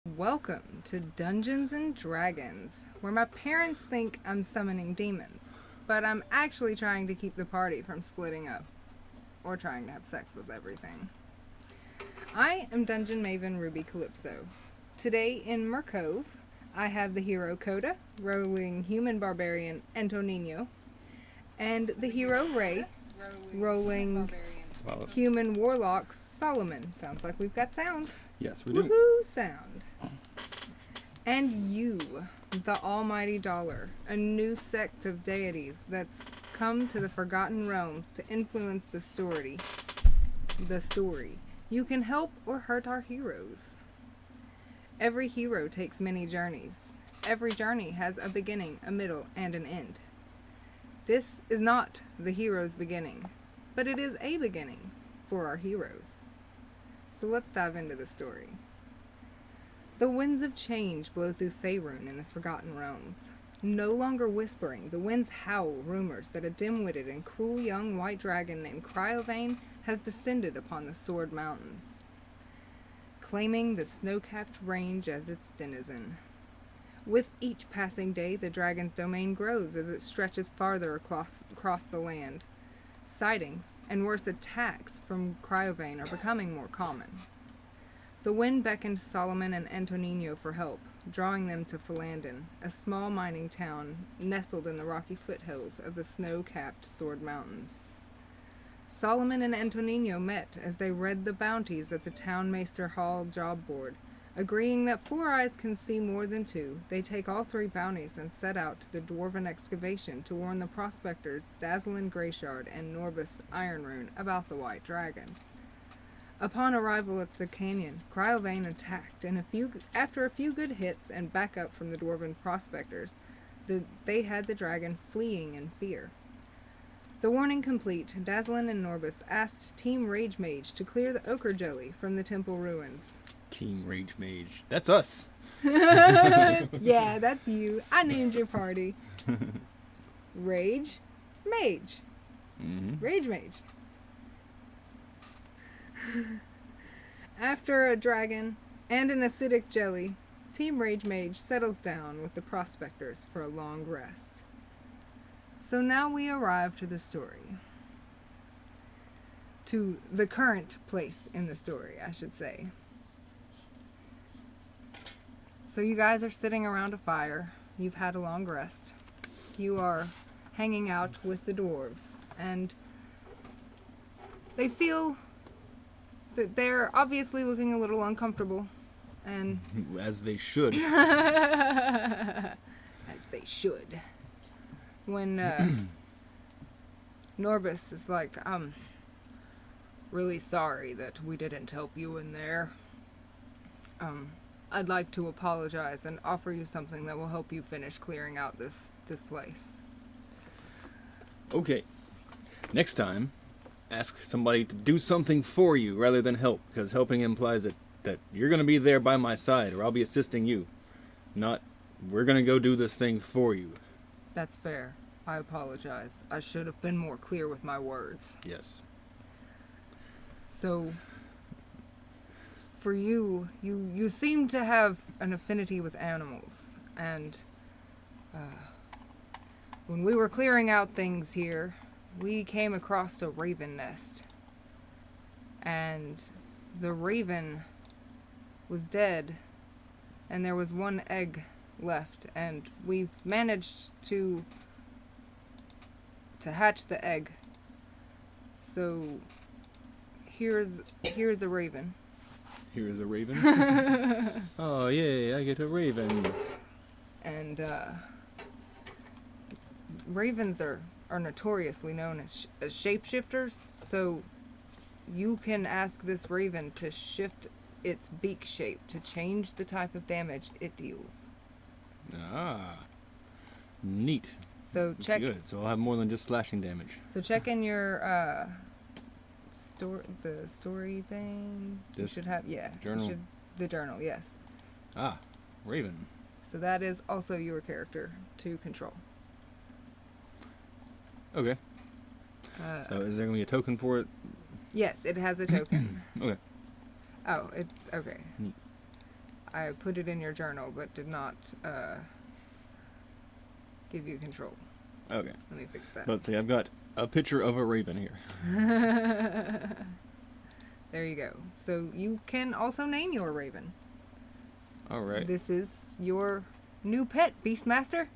Welcome to Dungeons and Dragons, where my parents think I'm summoning demons, but I'm actually trying to keep the party from splitting up, or trying to have sex with everything. I am Dungeon Maven Ruby Calypso. Today in Murkove, I have the hero Coda, rolling human barbarian Antonino, and the hero Ray, rolling human warlock Solomon. Sounds like we've got sound. Yes, we do. Woohoo sound. And you, the Almighty Dollar, a new sect of deities that's come to the Forgotten Realms to influence the story. You can help or hurt our heroes. Every hero takes many journeys. Every journey has a beginning, a middle, and an end. This is not the hero's beginning, but it is a beginning for our heroes. So let's dive into the story. The winds of change blow through Faerun in the Forgotten Realms. No longer whispering, the winds howl rumors that a dim-witted and cruel young white dragon named Cryovane has descended upon the Sword Mountains, claiming the snow-capped range as its denizen. With each passing day, the dragon's domain grows as it stretches farther across the land. Sightings and worse attacks from Cryovane are becoming more common. The wind beckoned Solomon and Antonino for help, drawing them to Philandon, a small mining town nestled in the rocky foothills of the snow-capped Sword Mountains. Solomon and Antonino met as they read the bounties at the Town Maester Hall job board. Agreeing that four eyes can see more than two, they take all three bounties and set out to the Dwarven excavation to warn the prospectors Dazlin Greyshard and Norbus Ironrune about the White Dragon. Upon arrival at the canyon, Cryovane attacked, and after a few good hits and backup from the Dwarven prospectors, they had the dragon fleeing in fear. The warning complete, Dazlin and Norbus asked Team Rage Mage to clear the ochre jelly from the temple ruins. Team Rage Mage. That's us. Yeah, that's you. I named your party. Rage Mage. Mm-hmm. Rage Mage. After a dragon and an acidic jelly, Team Rage Mage settles down with the prospectors for a long rest. So now we arrive to the story. To the current place in the story, I should say. So you guys are sitting around a fire. You've had a long rest. You are hanging out with the dwarves, and they feel that they're obviously looking a little uncomfortable, and As they should. as they should. When Norbus is like, I'm really sorry that we didn't help you in there. I'd like to apologize and offer you something that will help you finish clearing out this place. Okay. Next time, ask somebody to do something for you rather than help, because helping implies that you're going to be there by my side or I'll be assisting you. Not, we're going to go do this thing for you. That's fair. I apologize. I should have been more clear with my words. Yes. So, for you seem to have an affinity with animals, and when we were clearing out things here, we came across a raven nest, and the raven was dead, and there was one egg left, and we've managed to hatch the egg. So here's a raven. Here is a raven. Oh, yay, I get a raven. And ravens are notoriously known as shapeshifters, so you can ask this raven to shift its beak shape to change the type of damage it deals. Ah. Neat. So That's check good. So I'll have more than just slashing damage. So check in your the story thing. You This should have journal? The journal, yes. Ah, raven. So that is also your character to control. Okay. So is there going to be a token for it? Yes, it has a token. Okay. Oh, it's okay. Neat. I put it in your journal, but did not give you control. Okay. Let me fix that. Let's see. I've got a picture of a raven here. There you go. So you can also name your raven. All right. This is your new pet, Beastmaster.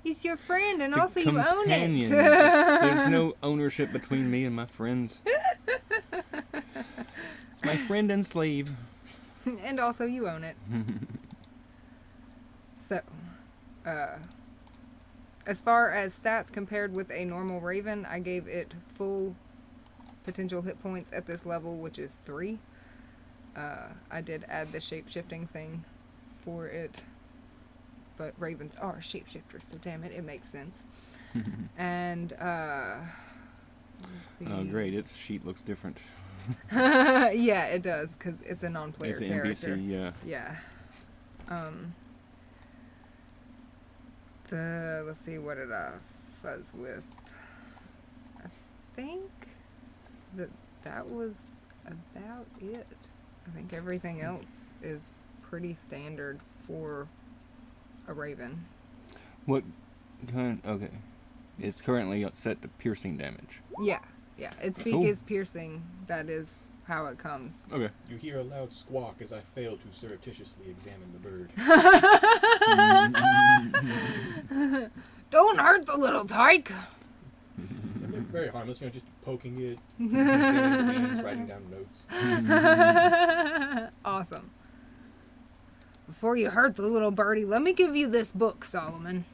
He's your friend, and It's a also you own companion. it. There's no ownership between me and my friends. It's my friend and slave. And also you own it. So, as far as stats compared with a normal raven, I gave it full potential hit points at this level, which is 3. I did add the shape-shifting thing for it, but ravens are shapeshifters, so damn it, it makes sense. And, Oh, great. Its sheet looks different. yeah, it does, because it's a non-player It's an character. NPC, yeah. Yeah. Let's see, what did I fuzz with? I think that was about it. I think everything else is pretty standard for a raven. What kind? Okay. It's currently set to piercing damage. Yeah, its beak Cool. is piercing. That is how it comes. Okay. You hear a loud squawk as I fail to surreptitiously examine the bird. Don't hurt the little tyke! They're very harmless, just poking it, examining the veins, writing down notes. Awesome. Before you hurt the little birdie, let me give you this book, Solomon.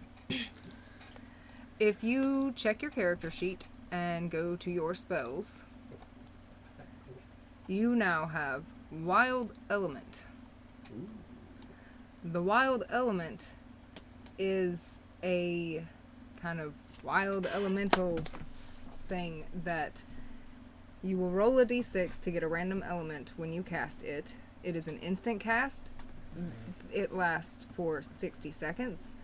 If you check your character sheet and go to your spells, you now have Wild Element. Ooh. The Wild Element is a kind of wild elemental thing that you will roll a d6 to get a random element when you cast it. It is an instant cast. It lasts for 60 seconds.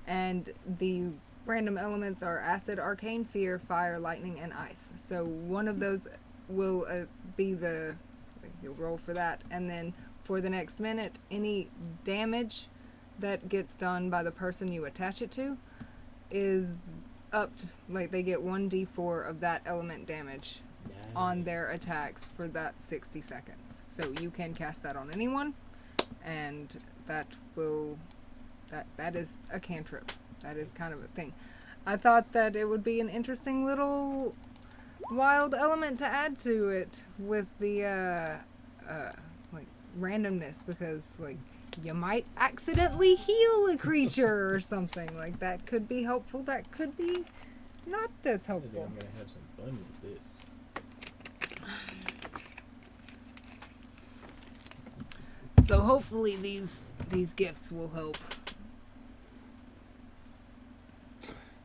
And the random elements are acid, arcane, fear, fire, lightning, and ice. So one of those will be you'll roll for that. And then for the next minute, any damage that gets done by the person you attach it to is upped. Like, they get 1d4 of that element damage on their attacks for that 60 seconds. So you can cast that on anyone, and that is a cantrip. That is kind of a thing. I thought that it would be an interesting little wild element to add to it with the like randomness, because like you might accidentally heal a creature or something. Like, that could be helpful. That could be not as I think helpful. I'm gonna have some fun with this. So hopefully these gifts will help.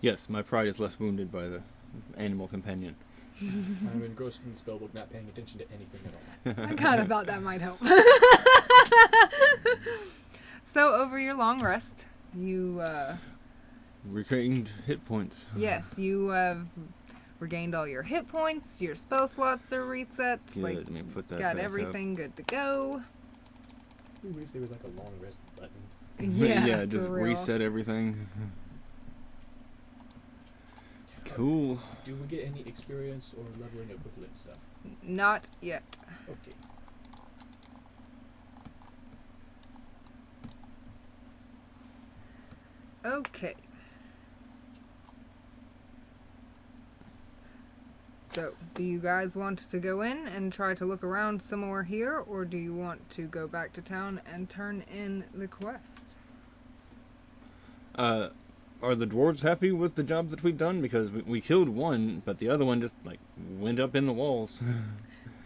Yes, my pride is less wounded by the animal companion. I'm engrossed in the spellbook, not paying attention to anything at all. I kind of thought that might help. So over your long rest, you Regained hit points. yes, you have regained all your hit points. Your spell slots are reset. Good, Like, let me put that got back everything good to go. I wish there was like a long rest button. up. Yeah, just for real. reset everything. Cool. Do we get any experience or leveling equivalent stuff? Not yet. Okay. Okay. So, do you guys want to go in and try to look around somewhere here, or do you want to go back to town and turn in the quest? Are the dwarves happy with the job that we've done? Because we killed one, but the other one just like went up in the walls.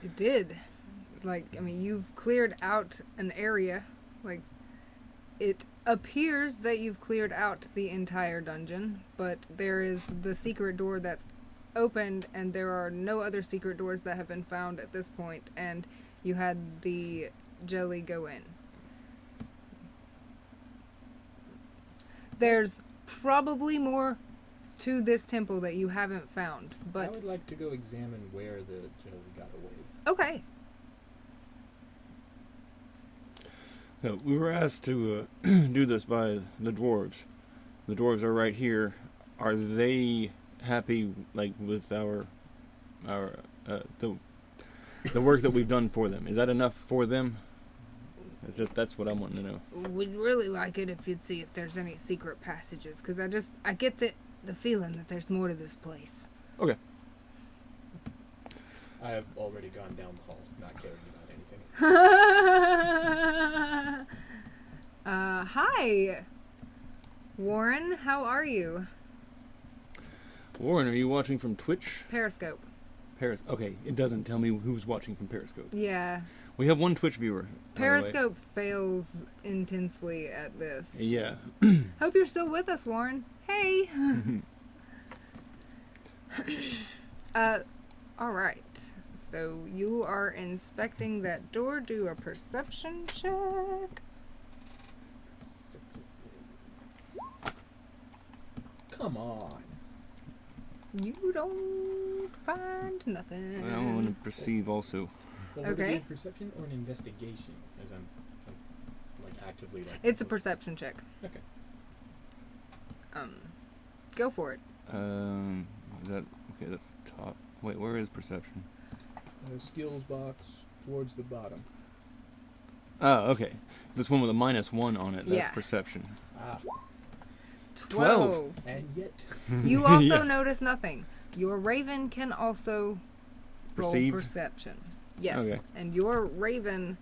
It did. Like, I mean, you've cleared out an area. Like, it appears that you've cleared out the entire dungeon, but there is the secret door that's opened, and there are no other secret doors that have been found at this point, and you had the jelly go in. There's probably more to this temple that you haven't found, I but would like to go examine where the jelly got away. okay. No, we were asked to do this by the dwarves. The dwarves are right here. Are they happy, like, with our the work that we've done for them? Is that enough for them? That's what I'm wanting to know. We'd really like it if you'd see if there's any secret passages, because I get the feeling that there's more to this place. Okay. I have already gone down the hall, not caring about anything. Hi, Warren. How are you? Warren, are you watching from Twitch? Periscope. Okay, it doesn't tell me who's watching from Periscope. Yeah. We have one Twitch viewer. Periscope fails intensely at this. Yeah. Hope you're still with us, Warren. Hey. All right. So you are inspecting that door. Do a perception check. Come on. You don't find nothing. I want to perceive also. Well, would it be Okay. a perception or an investigation? As I'm like actively like. It's a perception check. Okay. Go for it. Is that okay? That's top. Wait, where is perception? Skills box towards the bottom. Oh, okay. This one with a -1 on it. That's Yeah. perception. Ah, 12. and yet. You also Yeah. notice nothing. Your raven can also roll Perceive? perception. Yes. Okay. And your raven,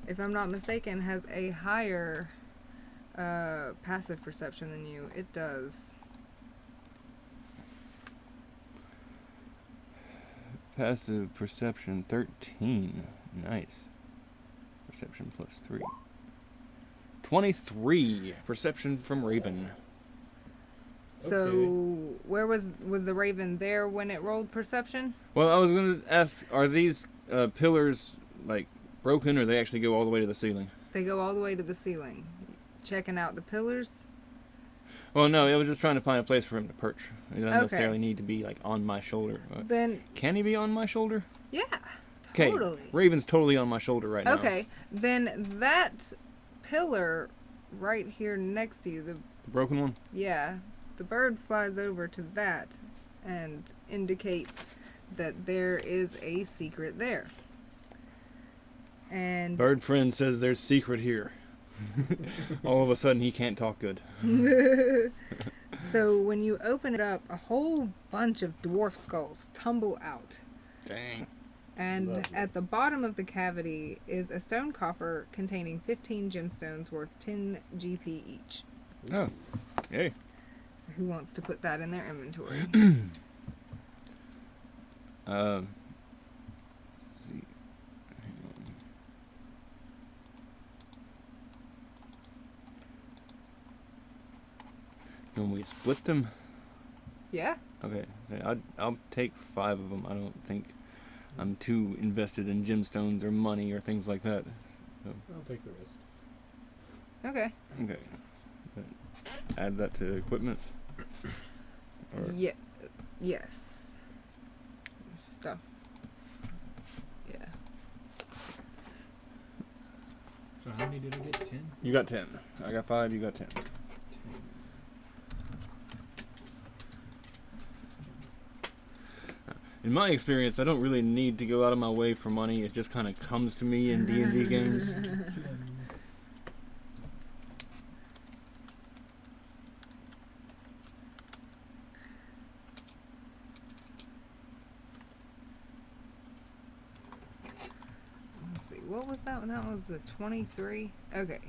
if I'm not mistaken, has a higher passive perception than you. It does. Passive perception 13. Nice. Perception +3. 23. Perception from Raven. So Okay. where was the raven there when it rolled perception? Well, I was going to ask, are these pillars like broken, or they actually go all the way to the ceiling? They go all the way to the ceiling. Checking out the pillars. Well, no, I was just trying to find a place for him to perch. He doesn't Okay. necessarily need to be like on my shoulder. Then Can he be on my shoulder? yeah. Okay, Totally. Raven's totally on my shoulder right now. Okay. Then that pillar right here next to you, The broken one? the bird flies over to that and indicates that there is a secret there. And Bird friend says there's secret here. All of a sudden he can't talk good. so when you open it up, a whole bunch of dwarf skulls tumble out. Dang. And Lovely. at the bottom of the cavity is a stone coffer containing 15 gemstones worth 10 GP each. Oh, yay. So who wants to put that in their inventory? Let's see. Hang on. Can we split them? Yeah? Okay, I'll take 5 of them. I don't think I'm too invested in gemstones or money or things like that. I'll take the rest. Okay. Okay. But add that to equipment. Or, Yeah. Yes. Stuff. Yeah. So how many did I get? 10? You got 10. I got 5. You got 10. 10. In my experience, I don't really need to go out of my way for money. It just kind of comes to me in D&D games. Let's see. What was that one? That was the 23. Okay.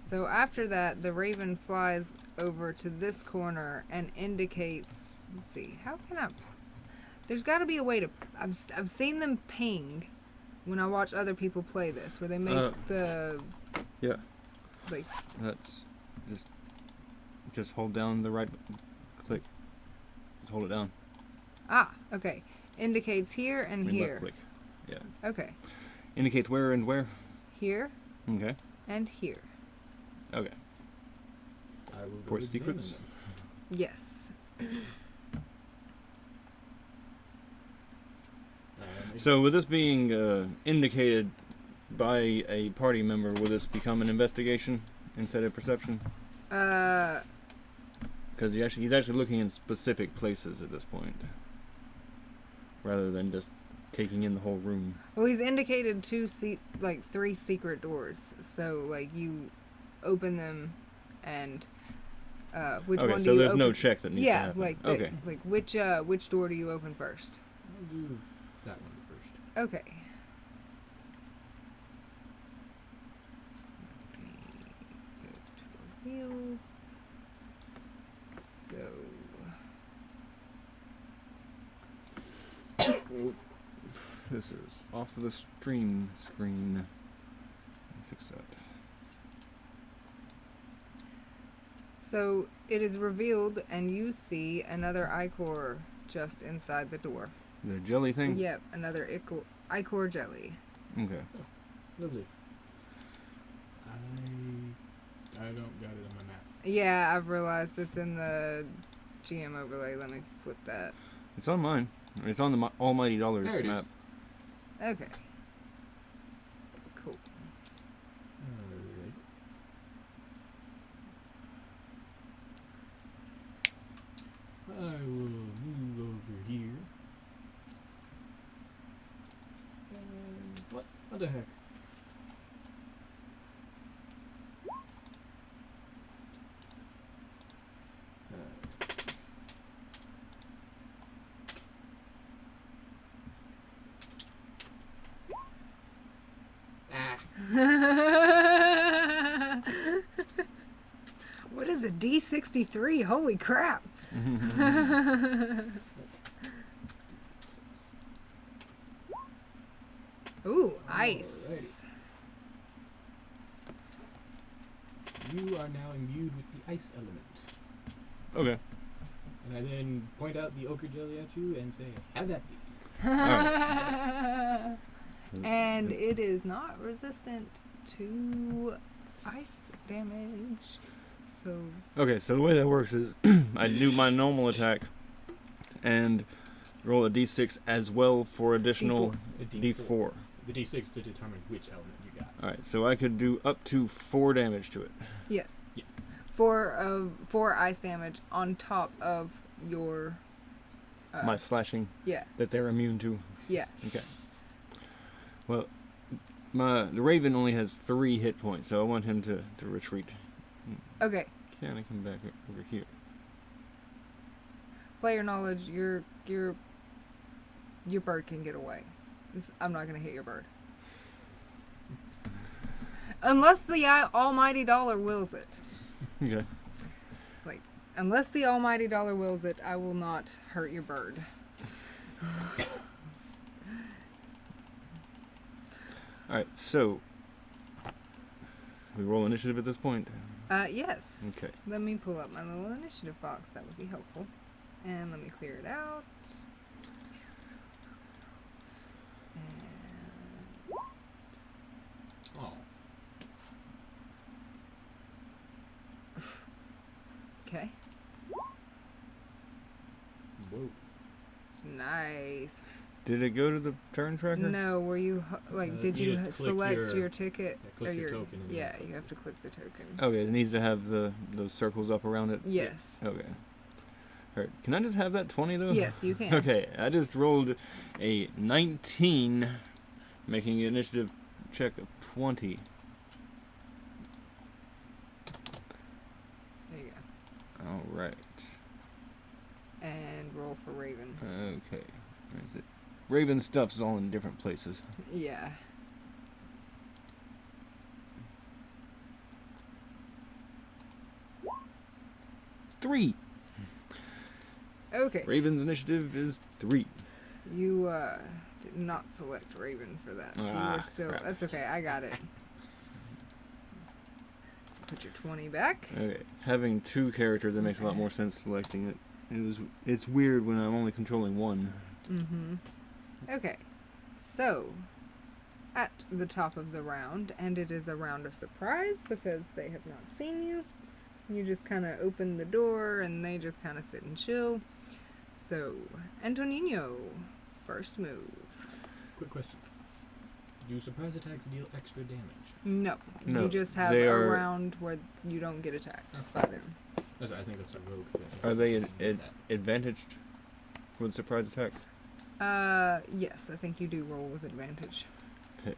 So after that, the raven flies over to this corner and indicates. Let's see. How can I? There's got to be a way to. I've seen them ping when I watch other people play this, where they make the. Yeah. Like. That's just hold down the right click. Just hold it down. Ah. Okay. Indicates here and I mean, here. left click. Yeah. Okay. Indicates where and where. Here Okay. and here. Okay. I will For go examine secrets? them. Yes. So with this being indicated by a party member, will this become an investigation instead of perception? Because he's actually looking in specific places at this point, rather than just taking in the whole room. Well, he's indicated three secret doors. So, like, you open them, and which Okay, one do so you there's open? no check that needs to Yeah, happen. like, Okay. like which door do you open first? I'll do that one first. Okay. Let me go to reveal. So. This is off of the stream screen. Let me fix that. So it is revealed, and you see another ichor just inside the door. The jelly thing? Yep, another ichor jelly. Okay. Lovely. I don't got it on my map. Yeah, I've realized it's in the GM overlay. Let me flip that. It's on mine. It's on the Almighty Dollars There it is. map. Okay. Cool. Alright. I will move over here. And what the heck? What is a D63? Holy crap! Ooh, ice. Alrighty. You are now imbued with the ice element. Okay. And I then point out the ochre jelly at you and say, have that be. And it is not resistant to ice damage. So Okay, so the way that works is I do my normal attack and roll a d6 as well for additional A d4. The d6 to determine which element you got. Alright, so I could do up to 4 damage to it. yes, Yeah. four ice damage on top of your My slashing yeah. that they're immune to. Yeah. Okay. Well, the Raven only has 3 hit points, so I want him to retreat. Okay. Can I come back over here? Player knowledge. Your bird can get away. I'm not gonna hit your bird. Unless the almighty dollar wills it. Okay. Like, unless the almighty dollar wills it, I will not hurt your bird. Alright, so we roll initiative at this point. Yes. Okay. Let me pull up my little initiative box. That would be helpful. And let me clear it out. And Oh. okay. Whoa. Nice. Did it go to the turn tracker? No, were you did you you click select your- your ticket click or your your token and then yeah? click You have to click the token. Okay, it needs to have those circles up around it. Yes. Okay. Alright, can I just have that 20 though? Yes, you can. Okay, I just rolled a 19, making an initiative check of 20. There you go. Alright. And roll for Raven. Okay. Where is it? Raven stuff's all in different places. Yeah. Three. Okay. Raven's initiative is 3. You did not select Raven for that. You Ah, were still. crap. That's okay. I got it. Put your 20 back. Okay. Having 2 characters, it makes a lot more sense selecting it. It's weird when I'm only controlling 1. Mm-hmm. Okay. So, at the top of the round, and it is a round of surprise because they have not seen you. You just kind of open the door and they just kind of sit and chill. So, Antonino, first move. Quick question. Do surprise attacks deal extra damage? No, No, you just have they a are- round where you don't get attacked by them. I think that's a rogue thing. Are they advantaged with surprise attacks? Yes, I think you do roll with advantage. Okay.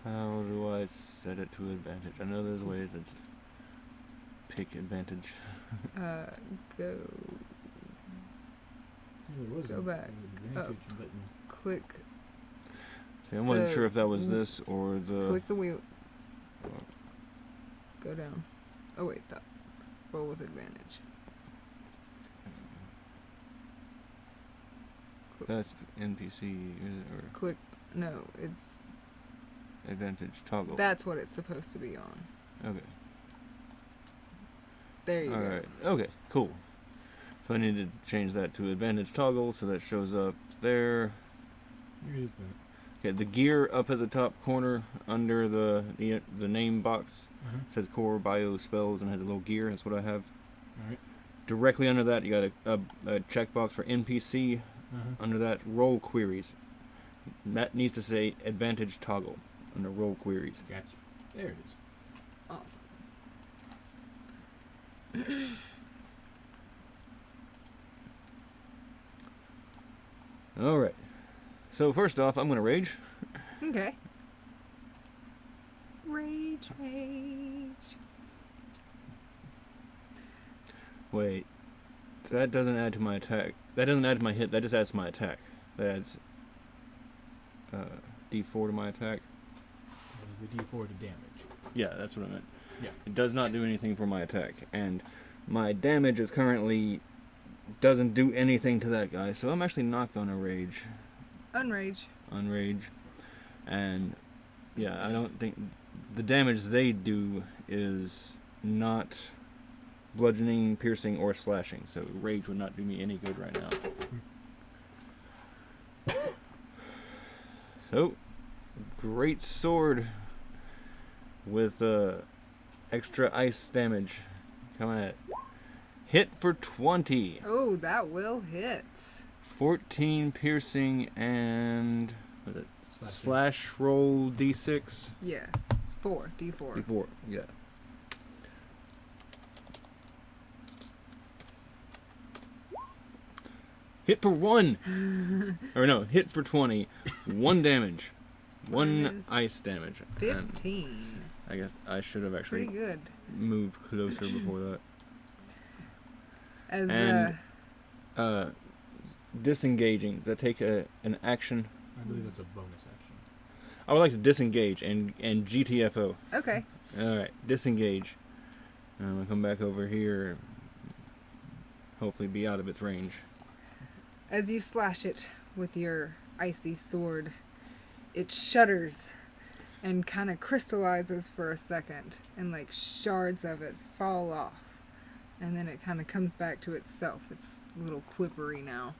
How do I set it to advantage? I know there's ways to pick advantage. Go There was Go back. an advantage button. click See, I wasn't The- sure if that was this or the. click the wheel. Go down. Oh wait, stop. Roll with advantage. That's NPC or Click. No, it's advantage toggle. that's what it's supposed to be on. Okay. There you All go. right. Okay. Cool. So I need to change that to advantage toggle so that shows up there. Where is that? Okay. The gear up at the top corner under the name box Uh-huh. says core bio spells and has a little gear. That's what I have. Alright. Directly under that, you got a checkbox for NPC. Uh-huh. Under that, roll queries. That needs to say advantage toggle under roll queries. Gotcha. There it is. Awesome. All right. So first off, I'm gonna rage. Okay. Rage, rage. Wait. So that doesn't add to my attack. That doesn't add to my hit. That just adds to my attack. That adds D4 to my attack. It's a D4 to damage. Yeah, that's what I meant. Yeah. It does not do anything for my attack, and my damage is currently doesn't do anything to that guy. So I'm actually not gonna rage. Unrage. Unrage, and yeah, I don't think the damage they do is not bludgeoning, piercing, or slashing. So rage would not do me any good right now. So, great sword with extra ice damage coming at hit for 20. Oh, that will hit. 14 piercing and what is it? Slash roll d6. Yes. 4. D4. D4, yeah. Hit for 1! Or no, hit for 20. 1 damage. 1 Minus ice damage. And 15. I guess I should have Pretty actually good. moved closer before that. As And disengaging. Does that take an action? I believe that's a bonus action. I would like to disengage and GTFO. okay. Alright, disengage. I'm gonna come back over here and hopefully be out of its range. As you slash it with your icy sword, it shudders and kind of crystallizes for a second, and like shards of it fall off. And then it kind of comes back to itself. It's a little quivery now.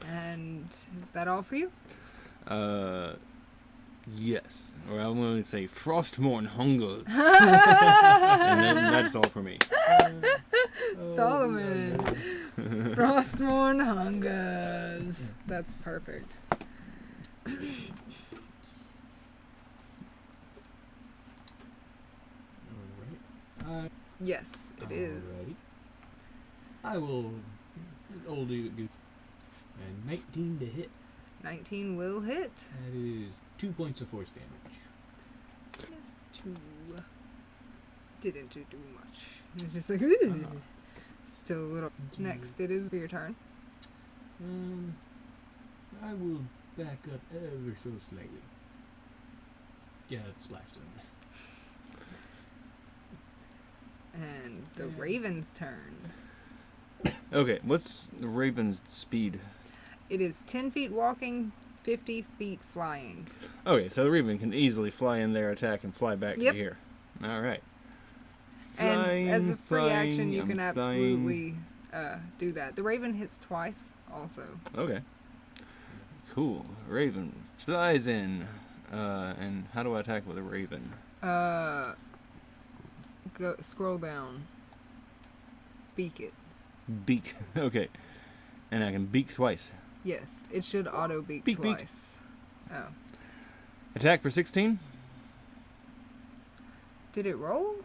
And is that all for you? Yes. Or I'm going to say Frostmourne hungers. And then that's all for me. Solomon. Frostmourne hungers. That's perfect. Alright. Yes, it is. Alrighty. I will old do and 19 to hit. 19 will hit. That is 2 points of force damage. Minus 2. Didn't do much. It's just like, ooh. Still a little. Next, it is your turn. I will back up ever so slightly. Get out of the splash zone. And the Raven's turn. Okay, what's the Raven's speed? It is 10 feet walking, 50 feet flying. Okay, so the Raven can easily fly in there, attack, and fly back Yep. to here. Alright. And as a free Flying, action, you I'm can flying. absolutely do that. The Raven hits twice, also. Okay. Cool. Raven flies in. And how do I attack with a Raven? Go scroll down. Beak it. Beak. Okay. And I can beak twice. Yes, it should auto beak Beak, beak. twice. Oh. Attack for 16. Did it roll?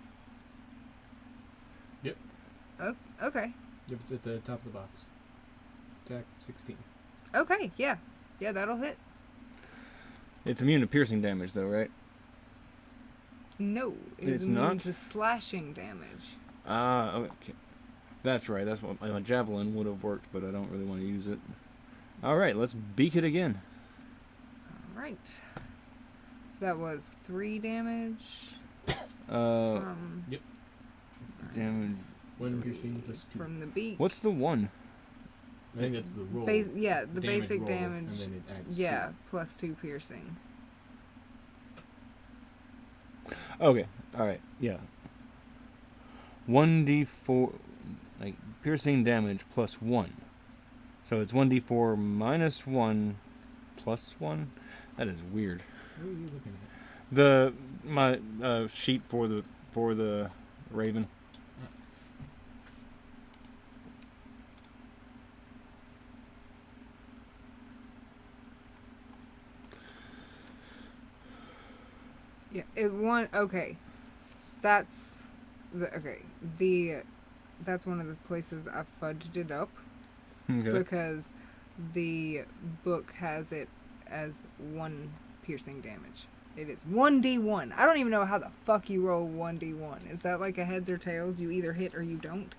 Yep. Oh, okay. Yep, it's at the top of the box. Attack 16. Okay, yeah. Yeah, that'll hit. It's immune to piercing damage, though, right? No, It's it's immune not? to slashing damage. Ah, okay. That's right. That's what my javelin would have worked, but I don't really want to use it. All right, let's beak it again. All right. So that was 3 damage. Damage. One 3 piercing plus 2. from the beak. What's the 1? I think that's the roll. Yeah, the damage basic roll, damage. And then it adds Yeah, 2. plus 2 piercing. Okay. All right. Yeah. 1d4, like piercing damage plus 1. So it's 1d4 minus 1 plus 1. That is weird. What are you looking at? My sheet for the raven. Yeah, okay. That's that's one of the places I fudged it up Okay. because the book has it as 1 piercing damage. It is 1d1. I don't even know how the fuck you roll 1d1. Is that like a heads or tails? You either hit or you don't?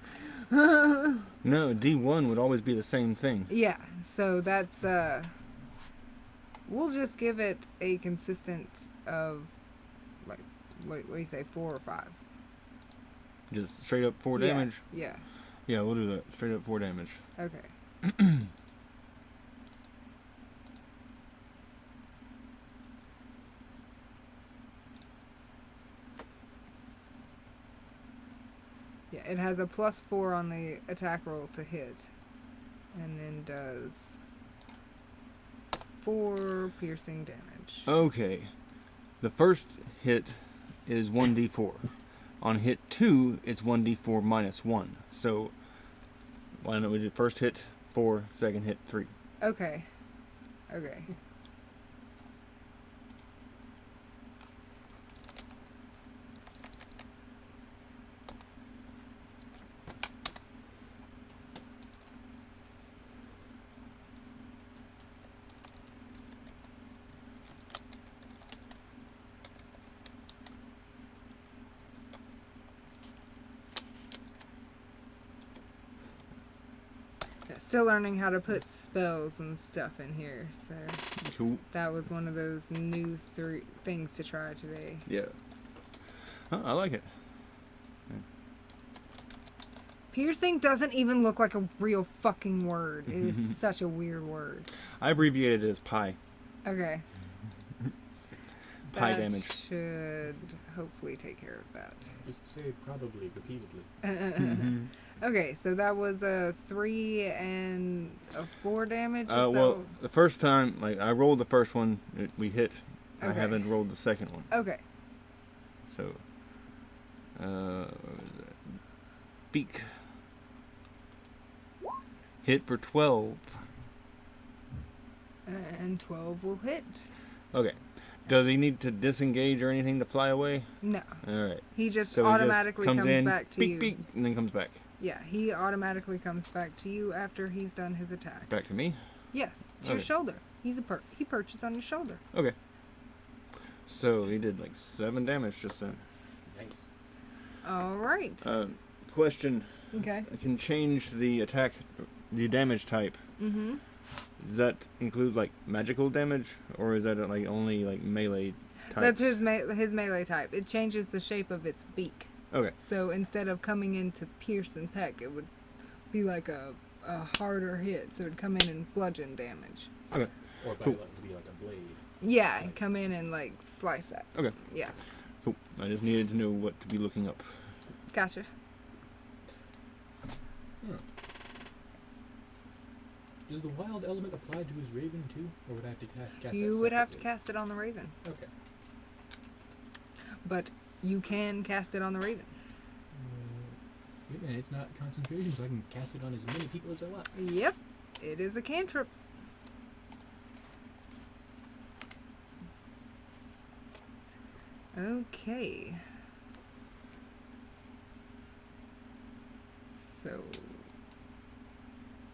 No, D1 would always be the same thing. Yeah, so that's we'll just give it a consistent of like what do you say, 4 or 5? Just straight up 4 Yeah, damage. Yeah. Yeah, we'll do that. Straight up 4 damage. Okay. Yeah, it has a plus 4 on the attack roll to hit. And then does 4 piercing damage. Okay. The first hit is 1d4. On hit 2, it's 1d4 minus 1. So, why don't we do first hit 4, second hit 3. Okay. Okay. Still learning how to put spells and stuff in here, so Cool. that was one of those new things to try today. Yeah. I like it. Piercing doesn't even look like a real fucking word. It is such a weird word. I abbreviated it as pi. Okay. Pi that damage. should hopefully take care of that. Just say probably repeatedly. Okay, so that was a 3 and a 4 damage. Is that Well, what- the first time, like, I rolled the first one, we hit. I Okay. haven't rolled the second one. Okay. So, what was that? Beak. Hit for 12. And 12 will hit. Okay. Does he need to disengage or anything to fly away? No. Alright. He just So automatically comes comes in, back to beak, you. beak, and then comes back. Yeah, he automatically comes back to you after he's done his attack. Back to me? Yes, to your Okay. shoulder. He perches on your shoulder. Okay. So he did like 7 damage just then. Nice. All right. Question. Okay. I can change the attack, the damage type. Mm-hmm. Does that include like magical damage, or is that like only like melee types? That's his melee type. It changes the shape of its beak. Okay. So instead of coming in to pierce and peck, it would be like a harder hit. So it'd come in and bludgeon damage. Okay. Or by Cool. like, to be like a blade. Yeah, Slice. come in and like slice that. Okay. Yeah. Cool. I just needed to know what to be looking up. Gotcha. Does the wild element apply to his raven too, or would I have to cast that You would have to separately? cast it on the raven, Okay. but you can cast it on the raven. Yeah, and it's not concentration, so I can cast it on as many people as I want. Yep, it is a cantrip. Okay. So,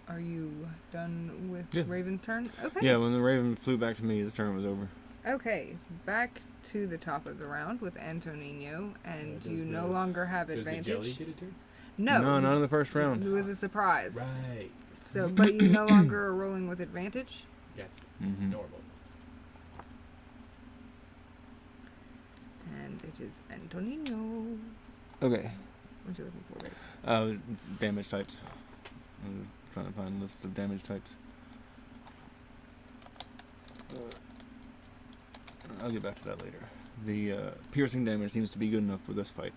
are you done with Yeah. Raven's turn? Okay. Yeah, when the raven flew back to me, his turn was over. Okay, back to the top of the round with Antonino, and does you no the- longer have Does the jelly advantage. get a turn? No, not in the first it round. was a surprise. Right. So, but you no longer are rolling with advantage. Yeah. Mm-hmm. Normal. And it is Antonino. Okay. What you looking for, babe? Damage types. I'm trying to find a list of damage types. I'll get back to that later. The piercing damage seems to be good enough for this fight.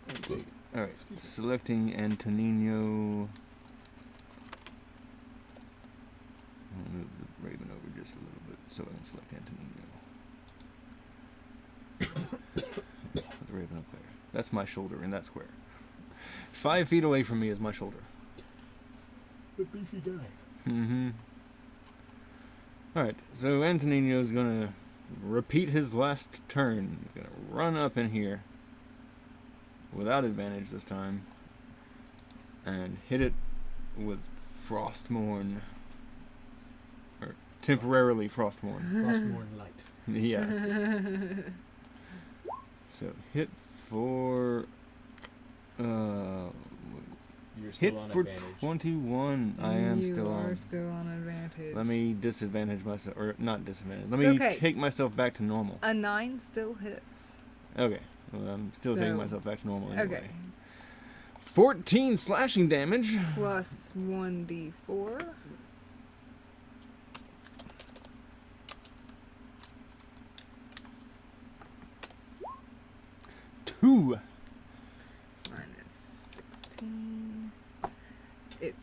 Let's see. Alright, Excuse me. selecting Antonino. I'll move the raven over just a little bit so I can select Antonino. Put the raven up there. That's my shoulder in that square. 5 feet away from me is my shoulder. A beefy guy. Mm-hmm. Alright, so Antonino's gonna repeat his last turn. He's gonna run up in here without advantage this time and hit it with Frostmourne. Or temporarily Frostmourne. Frostmourne light. Yeah. So hit for You're hit still on for advantage. 21. I am you still are on. still on advantage. Let me disadvantage myself, or not disadvantage. Let It's me okay. take myself back to normal. A 9 still hits. Okay. Well, I'm still taking So- myself back to normal anyway. Okay. 14 slashing damage. Plus 1d4. Two. Minus 16. It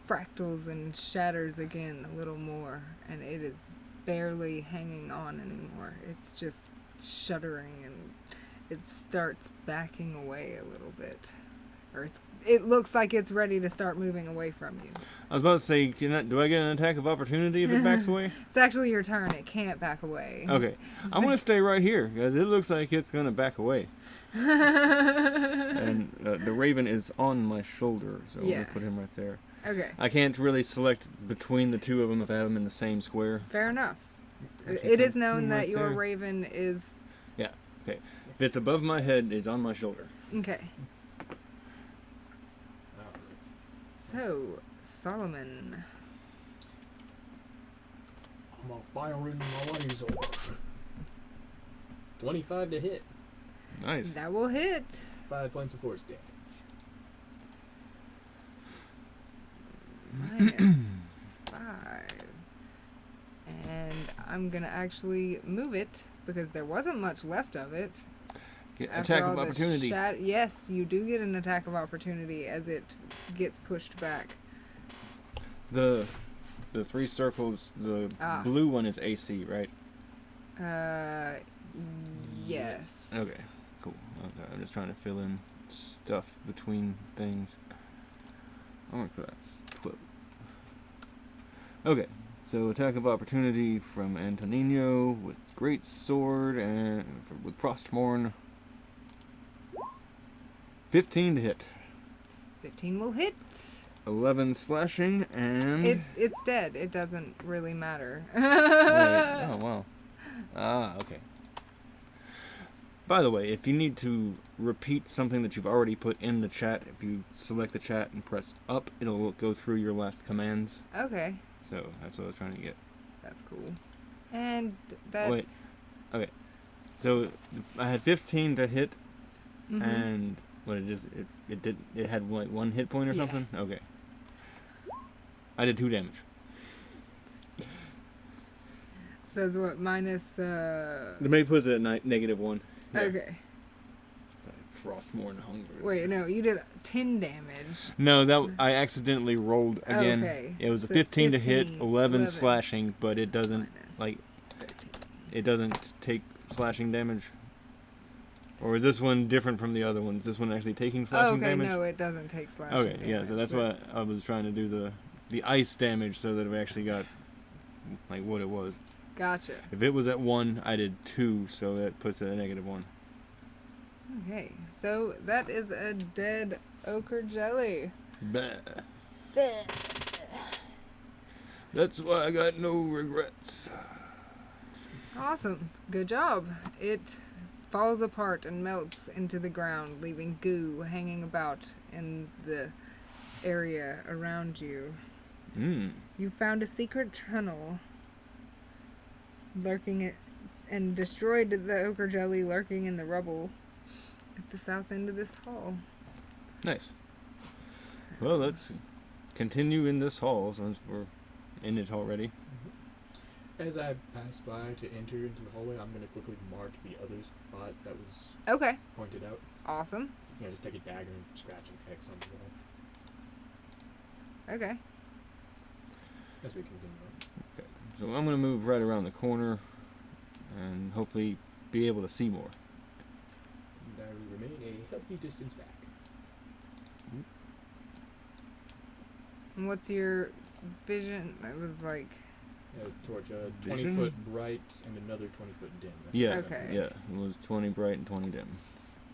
fractals and shatters again a little more, and it is barely hanging on anymore. It's just shuddering, and it starts backing away a little bit. Or it looks like it's ready to start moving away from you. I was about to say, do I get an attack of opportunity if it backs away? It's actually your turn. It can't back away. Okay. I'm going to stay right here because it looks like it's going to back away. And the raven is on my shoulder, so I'm Yeah. going to put him right there. Okay. I can't really select between the two of them if I have them in the same square. Fair enough. Okay, It is put known him that right your there. raven is... If it's above my head, it's on my shoulder. Okay. Alright. So, Solomon. I'm on fire in my laser. 25 to hit. Nice. That will hit. 5 points of force damage. Minus 5. And I'm going to actually move it because there wasn't much left of it. Get After attack all of the opportunity. yes, you do get an attack of opportunity as it gets pushed back. The 3 circles, the Ah. blue one is AC, right? Yes. Okay, cool. Okay, I'm just trying to fill in stuff between things. I'm gonna put that 12. Okay, so attack of opportunity from Antonino with great sword and with Frostmourne. 15 to hit. 15 will hit. 11 slashing and It's dead. It doesn't really matter. Wait, oh wow. Ah, okay. By the way, if you need to repeat something that you've already put in the chat, if you select the chat and press up, it'll go through your last commands. Okay. So that's what I was trying to get. That's cool. And that... Wait. Okay. So I had 15 to hit, Mhm. and what it had like 1 hit point or Yeah. something. Okay. I did 2 damage. So it's what, minus... The mate puts it at -1. Yeah. Okay. Frostmourne hunger. Wait, no, you did 10 damage. No, that I accidentally rolled again. Okay, It was a so it's 15 to hit, 15, 11 slashing, but it doesn't Minus like 13. it doesn't take slashing damage. Or is this one different from the other ones? Is this one actually taking Oh, slashing okay, damage? no, it doesn't take slashing Okay, damage. yeah, so that's but- why I was trying to do the ice damage so that we actually got like what it was. Gotcha. If it was at 1, I did 2, so that puts it at -1. Okay, so that is a dead ochre jelly. Bah. That's why I got no regrets. Awesome. Good job. It falls apart and melts into the ground, leaving goo hanging about in the area around you. You found a secret tunnel lurking it and destroyed the ochre jelly lurking in the rubble at the south end of this hall. Nice. Well, let's continue in this hall since we're in it already. As I pass by to enter into the hallway, I'm gonna quickly mark the other spot that was Okay. pointed out. Awesome. You know, just take a dagger and scratch and X on the wall Okay. as we continue on. So I'm going to move right around the corner and hopefully be able to see more. And I will remain a healthy distance back. And what's your vision? It was like, Torch, 20 Vision? foot bright and another 20 foot dim. That's Yeah, what I Okay. yeah. It was 20 bright and 20 dim.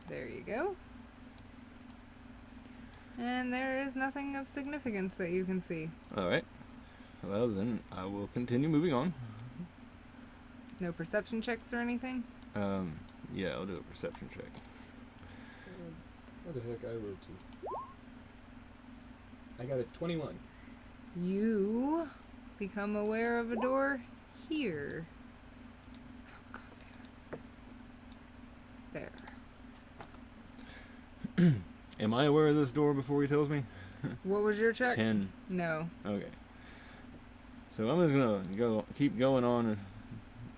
there you go. And there is nothing of significance that you can see. All right. Well, then I will continue moving on. No perception checks or anything? Yeah, I'll do a perception check. What the heck I rolled to? I got a 21. You become aware of a door here. Oh, God. There. Am I aware of this door before he tells me? What was your check? 10. No. Okay. So I'm just gonna keep going on and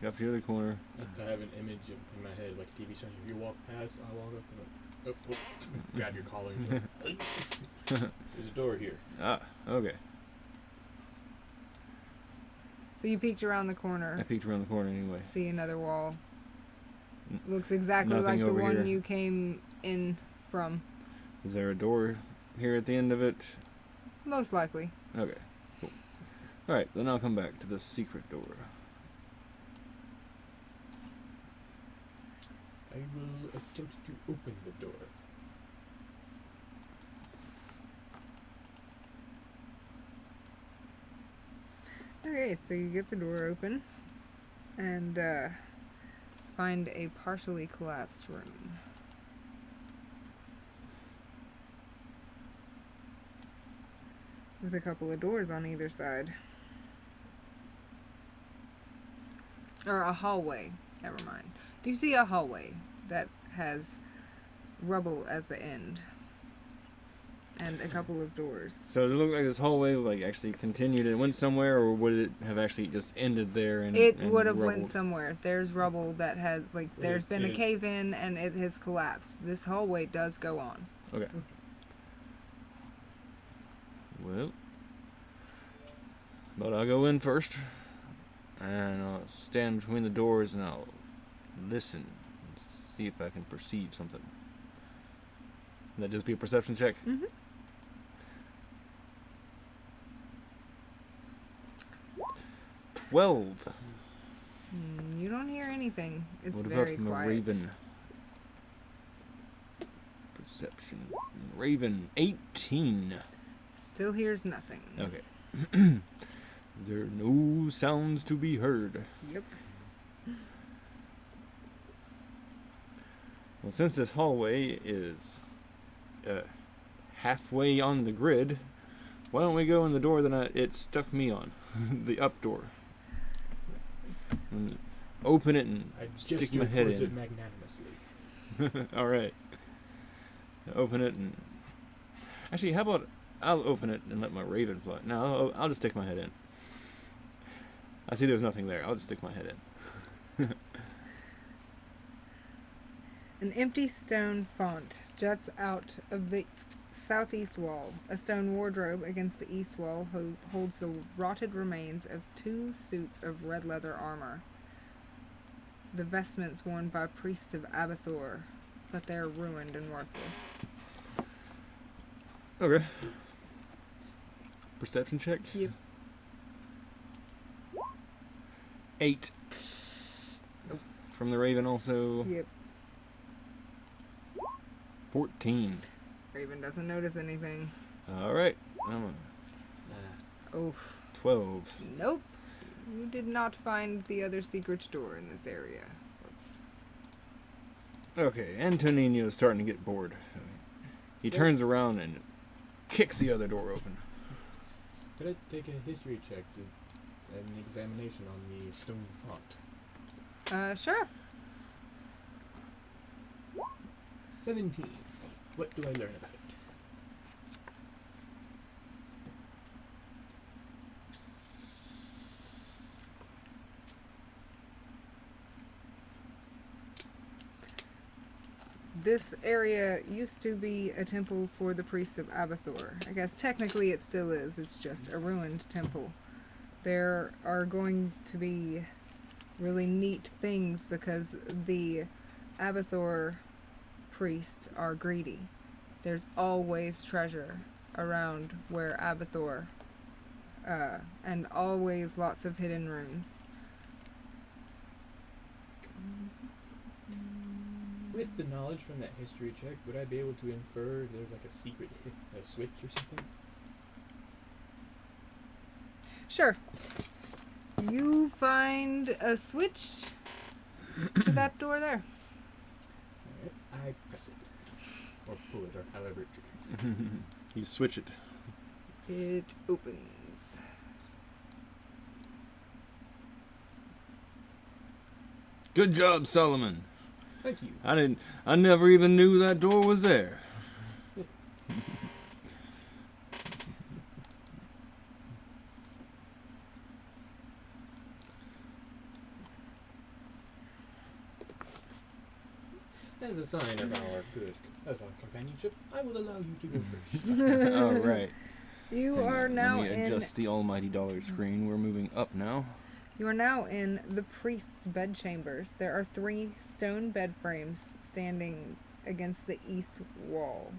up to the other corner. I have an image in my head, like a TV show. If you walk past, I walk up and grab your collar and say, there's a door here. Ah, okay. So you peeked around the I corner, peeked around the corner anyway. see another wall. N- Looks exactly nothing like the over one here. you came in from. Is there a door here at the end of it? Most likely. Okay, cool. Alright, then I'll come back to the secret door. I will attempt to open the door. Okay, so you get the door open and find a partially collapsed room. With a couple of doors on either side. Or a hallway. Never mind. Do you see a hallway that has rubble at the end? And a couple of doors. So does it look like this hallway like actually continued and went somewhere, or would it have actually just ended there and It and would have rubbled? went somewhere. There's rubble that has, like, there's been a it is- cave in and it has collapsed. This hallway does go on. Okay. Well, but I'll go in first, and I'll stand between the doors and I'll listen and see if I can perceive something. Would that just be a perception check? Mm-hmm. $12. You don't hear anything. It's What very about quiet. Raven? Perception. Raven, 18. Still hears nothing. Okay. There are no sounds to be heard. Yep. Well, since this hallway is halfway on the grid, why don't we go in the door that it stuck me on? The up door. And open it and I stick gesture my head towards it in. magnanimously. Alright. Open it and... Actually, how about I'll open it and let my raven fly. No, I'll just stick my head in. I see there's nothing there. I'll just stick my head in. An empty stone font juts out of the southeast wall. A stone wardrobe against the east wall holds the rotted remains of 2 suits of red leather armor. The vestments worn by priests of Abathor. but they're ruined and worthless. Okay. Perception check. Yep. 8. From the Raven also. Yep. 14. Raven doesn't notice anything. Alright. I'm a Oof. 12. Nope. You did not find the other secret door in this area. Whoops. Okay, Antonino's starting to get bored. He turns around and kicks the other door open. Could I take a history check to an examination on the stone font? Sure. 17. What do I learn about it? This area used to be a temple for the priests of Abathor. I guess technically it still is. It's just a ruined temple. There are going to be really neat things because the Abathor priests are greedy. There's always treasure around where Abathor, and always lots of hidden rooms. With the knowledge from that history check, would I be able to infer there's like a secret switch or something? Sure. You find a switch to that door there. Alright, I press it. Or pull it, or however it triggers. You switch it. It opens. Good job, Solomon. Thank you. I never even knew that door was there. As a sign of our companionship, I will allow you to go first. All right. You Hang are on, now let me in. adjust the almighty dollar screen. We're moving up now. You are now in the priest's bedchambers. There are 3 stone bed frames standing against the east wall.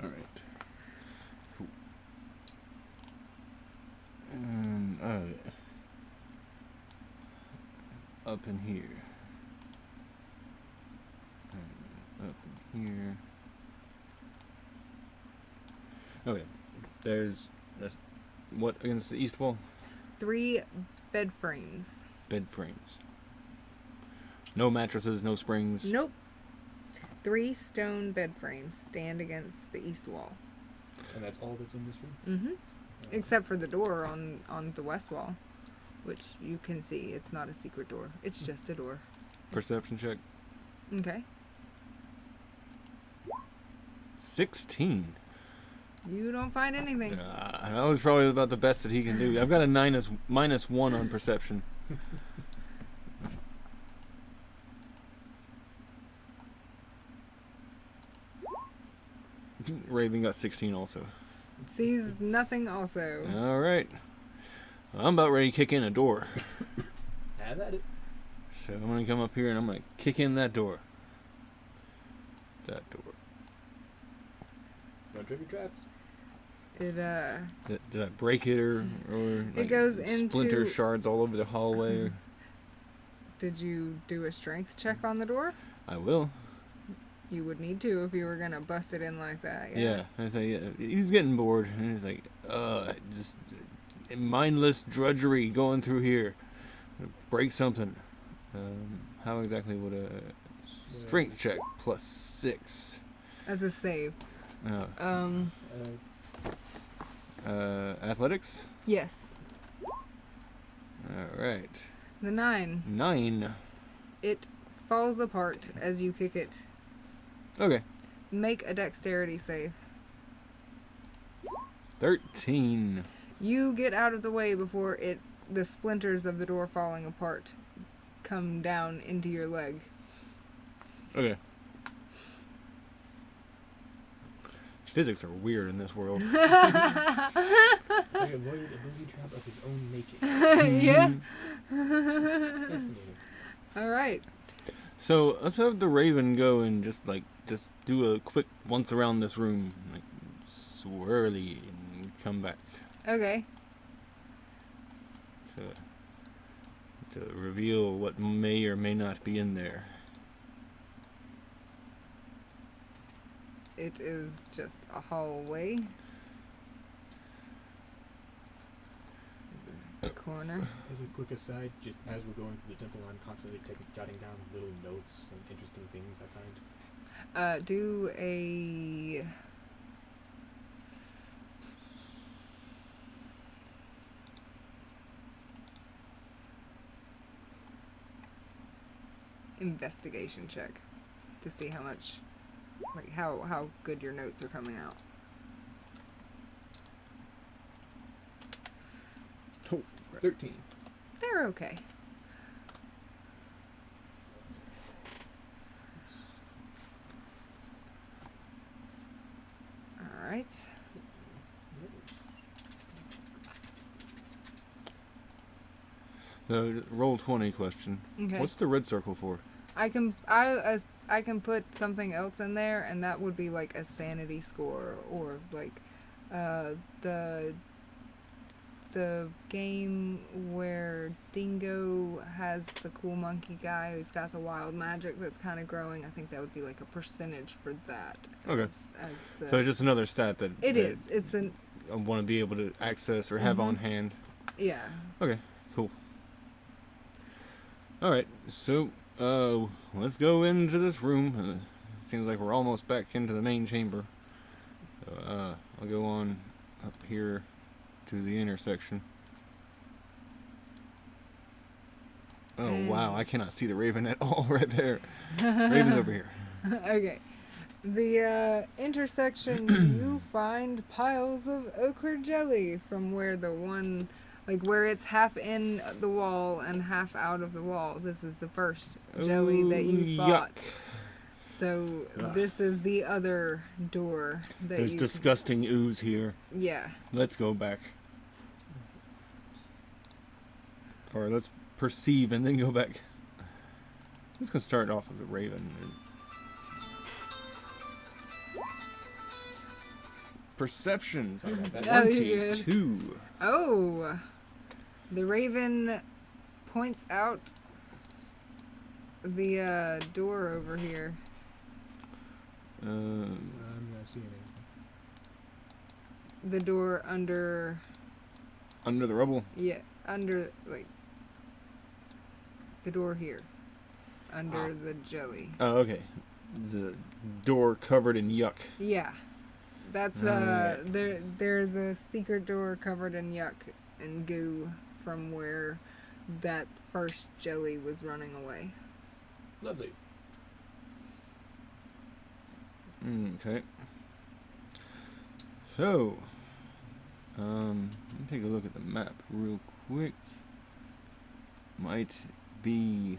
All right. Cool. And up in here. And up in here. Okay. That's what against the east wall? 3 bed frames. Bed frames. No mattresses, no springs. Nope. 3 stone bed frames stand against the east wall. And that's all that's in this room? Mm-hmm. Except for the door on the west wall, which you can see. It's not a secret door. It's just a door. Perception check. Okay. 16. You don't find anything. That was probably about the best that he can do. I've got a -1 on perception. Raven got 16 also. Sees nothing also. All right. I'm about ready to kick in a door. Have at it. So I'm going to come up here and I'm going to kick in that door. That door. Don't trip your traps. It Did I break it or like, goes into- splinter shards all over the hallway? Or? Did you do a strength check on the door? I will. You would need to if you were gonna bust it in like that. Yeah. I say yeah, he's getting bored and he's like, just mindless drudgery going through here. Break something. How exactly would a strength check +6? That's a save. Athletics. Yes. All right. The 9. 9. It falls apart as you kick it. Okay. Make a dexterity save. 13. You get out of the way before the splinters of the door falling apart come down into your leg. Okay. Physics are weird in this world. They avoided a booby trap of his own making. Yeah. Fascinating. All right. So let's have the Raven go and just do a quick once around this room, like swirly, and come back Okay. to reveal what may or may not be in there. It is just a hallway. There's a corner. As a quick aside, just as we're going through the temple, I'm constantly jotting down little notes and interesting things I find. Do a investigation check to see how much, like how good your notes are coming out. Oh, 13. They're okay. All right. The roll 20 question. Okay. What's the red circle for? I can put something else in there, and that would be like a sanity score, or like the game where Dingo has the cool monkey guy who's got the wild magic that's kind of growing. I think that would be like a percentage for that. Okay. As the, So it's just another stat that it is. It's an I want to be able to access or have on Mhm. hand. yeah. Okay, cool. All right, so let's go into this room. Seems like we're almost back into the main chamber. So, I'll go on up here to the intersection. Oh wow, I cannot see the Raven at all right there. Raven's over here. Okay. The intersection, you find piles of ochre jelly from where the one, like where it's half in the wall and half out of the wall. This is the first jelly that Ooh, you fought. yuck. So Ugh. this is the other door that There's you. disgusting ooze here. Yeah. Let's go back. Or let's perceive and then go back. I'm just gonna start off with the Raven. Perception. Sorry about that. Oh, you're good. 22. Oh, the Raven points out the door over here. I'm not seeing anything. The door under. Under the rubble. Yeah, under, like, the door here. Under the jelly. Oh, okay. The door covered in yuck. Yeah. That's, Alright. there's a secret door covered in yuck and goo from where that first jelly was running away. Lovely. Okay. So, let me take a look at the map real quick. Might be.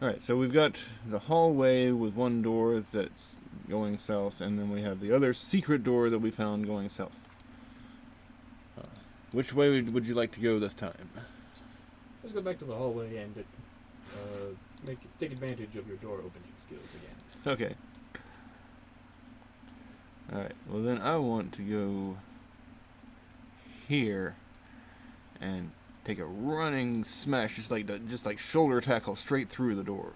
Alright, so we've got the hallway with one door that's going south, and then we have the other secret door that we found going south. Which way would you like to go this time? Let's go back to the hallway and take advantage of your door opening skills again. Okay. Alright, well then I want to go here and take a running smash, just like shoulder tackle straight through the door.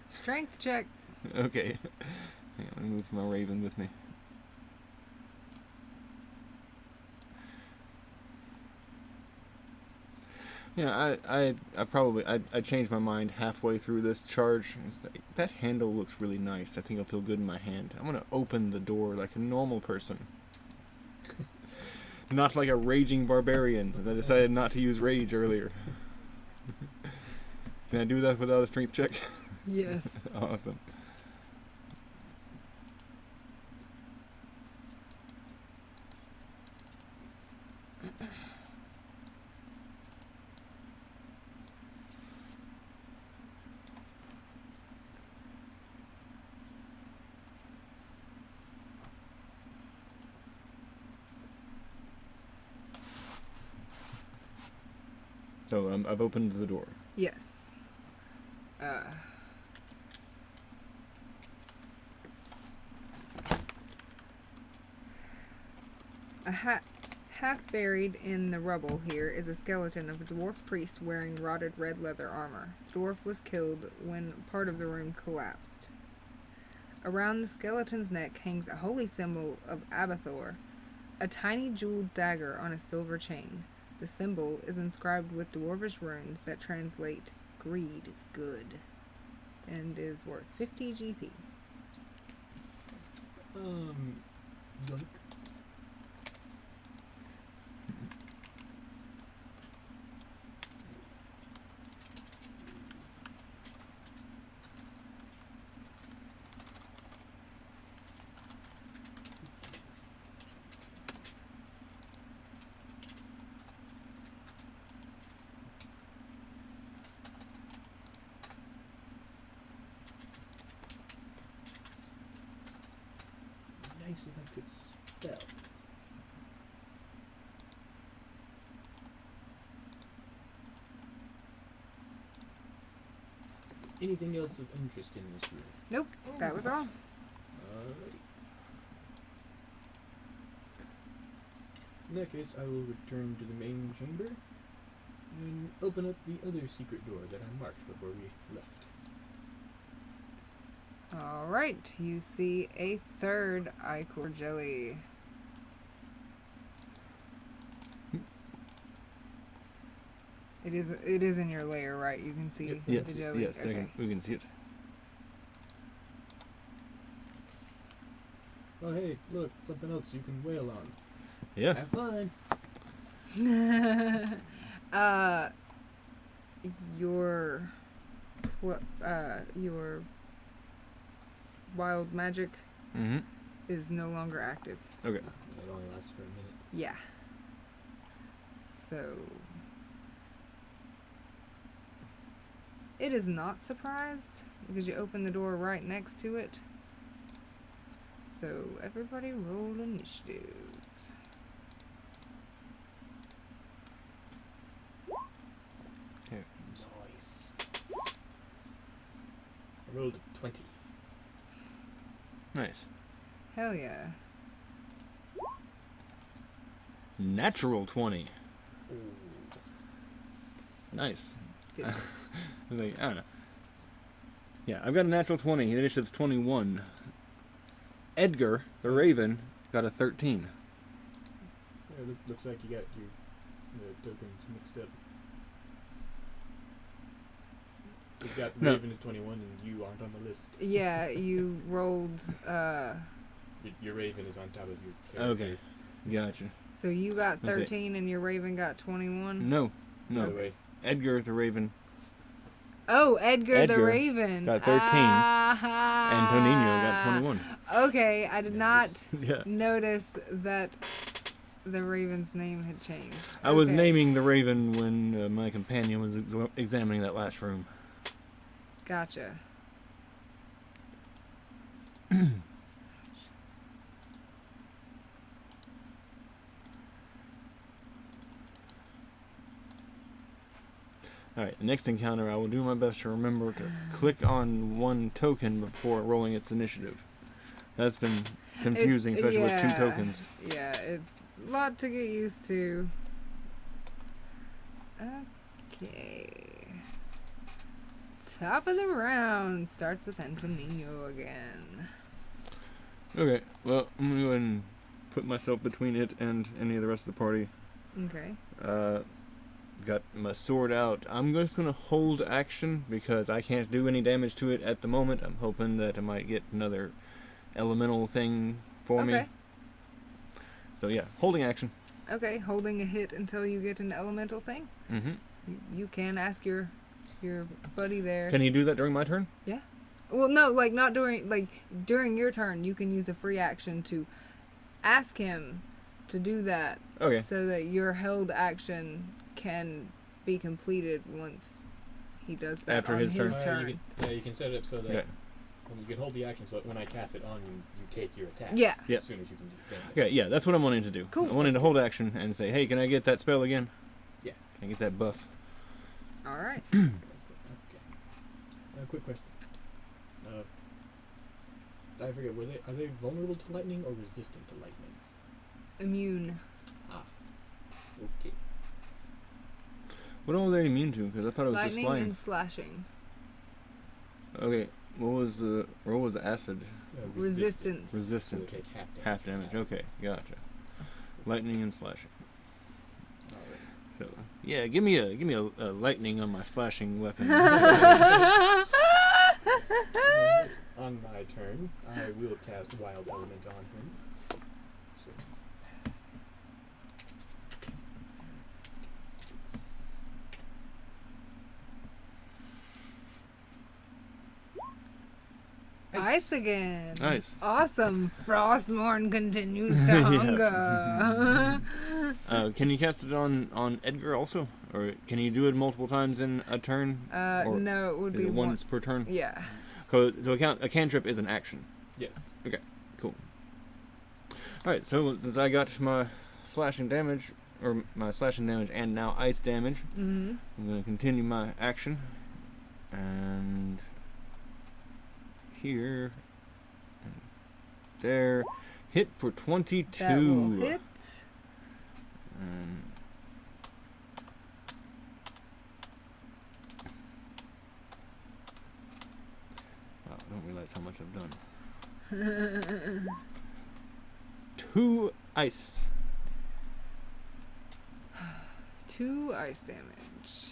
Strength check. Okay. Hang on, let me move my Raven with me. Yeah, I changed my mind halfway through this charge. It's like, that handle looks really nice. I think it'll feel good in my hand. I'm gonna open the door like a normal person. Not like a raging barbarian, since I decided not to use rage earlier. Can I do that without a strength check? Yes. Awesome. So I've opened the door. Yes. Half buried in the rubble here is a skeleton of a dwarf priest wearing rotted red leather armor. The dwarf was killed when part of the room collapsed. Around the skeleton's neck hangs a holy symbol of Abathor, a tiny jeweled dagger on a silver chain. The symbol is inscribed with dwarvish runes that translate "Greed is good," and is worth 50 GP. Yoink. Nice if I could spell. Anything else of interest in this room? Nope, that was all. Alrighty. In that case, I will return to the main chamber and open up the other secret door that I marked before we left. Alright, you see a third ichor jelly. It is in your layer, right? You can see Yes, the jelly. yes, Okay. we can see it. Oh hey, look, something else you can wail on. Yeah. Have fun! Your wild magic Mm-hmm. is no longer active. Okay. It only lasts for a minute. Yeah. So it is not surprised because you open the door right next to it. So everybody roll initiative. Here. Nice. I rolled a 20. Nice. Hell yeah. Natural 20. Ooh. Nice. Good. I was like, I don't know. Yeah, I've got a natural 20. Initiative's 21. Edgar, the Raven, got a 13. Yeah, looks like you got the tokens mixed up. He's got the No. Raven is 21 and you aren't on the list. Yeah, you rolled Your Raven is on top of your character. Okay. Gotcha. so you got That's it. 13 and your Raven got 21. No. By No. the way, Edgar, the Raven. Oh, Edgar the Edgar Raven got 13, and Tonino got 21. Okay, I did Nice. Yeah. not notice that the Raven's name had changed. I was Okay. naming the Raven when my companion was examining that last room. Gotcha. Alright, the next encounter, I will do my best to remember to click on one token before rolling its initiative. That's been confusing, especially with 2 yeah. tokens. Yeah, it's a lot to get used to. Okay. Top of the round starts with Antonino again. Okay, well, I'm going to go ahead and put myself between it and any of the rest of the party. Okay. Got my sword out. I'm just going to hold action because I can't do any damage to it at the moment. I'm hoping that I might get another elemental thing for me. Okay. So yeah, holding action. Okay, holding a hit until you get an elemental thing. Mm-hmm. You can ask your buddy there. Can he do that during my turn? Well, no, like not during your turn. You can use a free action to ask him to do that. Okay. So that your held action can be completed once he does that After on his turn. turn. You can set it up so that Okay. when you can hold the action so that when I cast it on you, you take your attack. Yeah. Yeah. As soon as you can do damage. Okay, yeah, that's what I'm wanting to do. Cool. I wanted to hold action and say, hey, can I get that spell again? Yeah. Can I get that buff? All right. Okay. Quick question. I forget. Are they vulnerable to lightning or resistant to lightning? Immune. Ah. Okay. What all are they immune to? Because I thought it was Lightning just slime. and slashing. Okay, what was the acid? Resistance. So Resistant. they take half damage. Half damage. Acid. Okay, gotcha. Lightning and slashing. Alright. So yeah, give me a lightning on my slashing weapon. Alright, on my turn, I will cast Wild Element on him. So, 6. Ice again. Nice. Awesome. Frostmourne continues to hunger. Can you cast it on Edgar also, or can you do it multiple times in a turn? Or No, it would Is be it one. once per turn? Yeah. So a cantrip is an action. Yes. Cool. Alright, so since I got my slashing damage, or my slashing damage and now ice damage, Mm-hmm. I'm going to continue my action. And here, and there, hit for 22. That will hit. And oh, I don't realize how much I've done. 2 ice. 2 ice damage.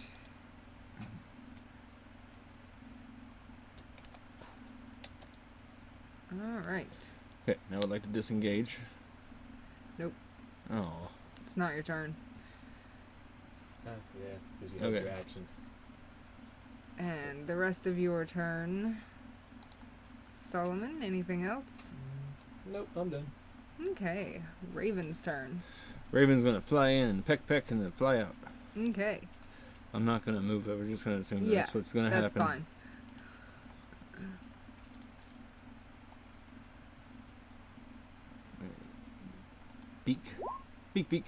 Alright. Okay, now I'd like to disengage. Nope. Oh. It's not your turn. Yeah, because you have Okay. your action. And the rest of your turn. Solomon, anything else? Nope, I'm done. Okay. Raven's turn. Raven's gonna fly in and peck and then fly out. Okay. I'm not gonna move though, we're just gonna assume Yeah, that's what's gonna That's happen. fine. Beak. Beak.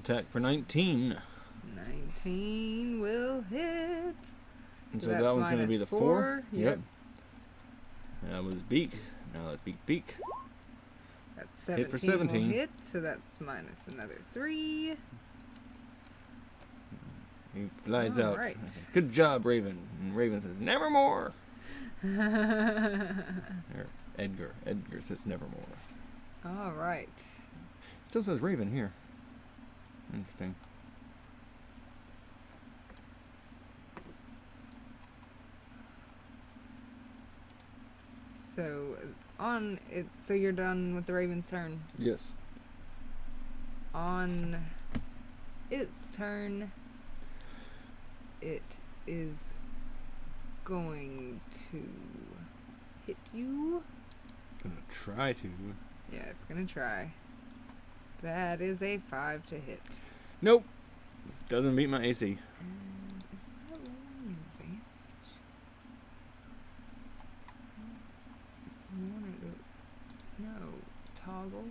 Attack for 19. 19 will hit. And So so that's that one's gonna be minus the 4. 4. Yep. That was beak. Now let's beak. That's 17, Hit for 17. will hit, so that's minus another 3. He flies out. Alright. Good job, Raven. And Raven says, nevermore. Or Edgar. Edgar says nevermore. Alright. Still says Raven here. Interesting. So on it. So you're done with the Raven's turn. Yes. On its turn, it is going to hit you. Gonna try to. Yeah, it's gonna try. That is a 5 to hit. Nope. Doesn't beat my AC. And is that rolling advantage? You wanna go? No. Toggle.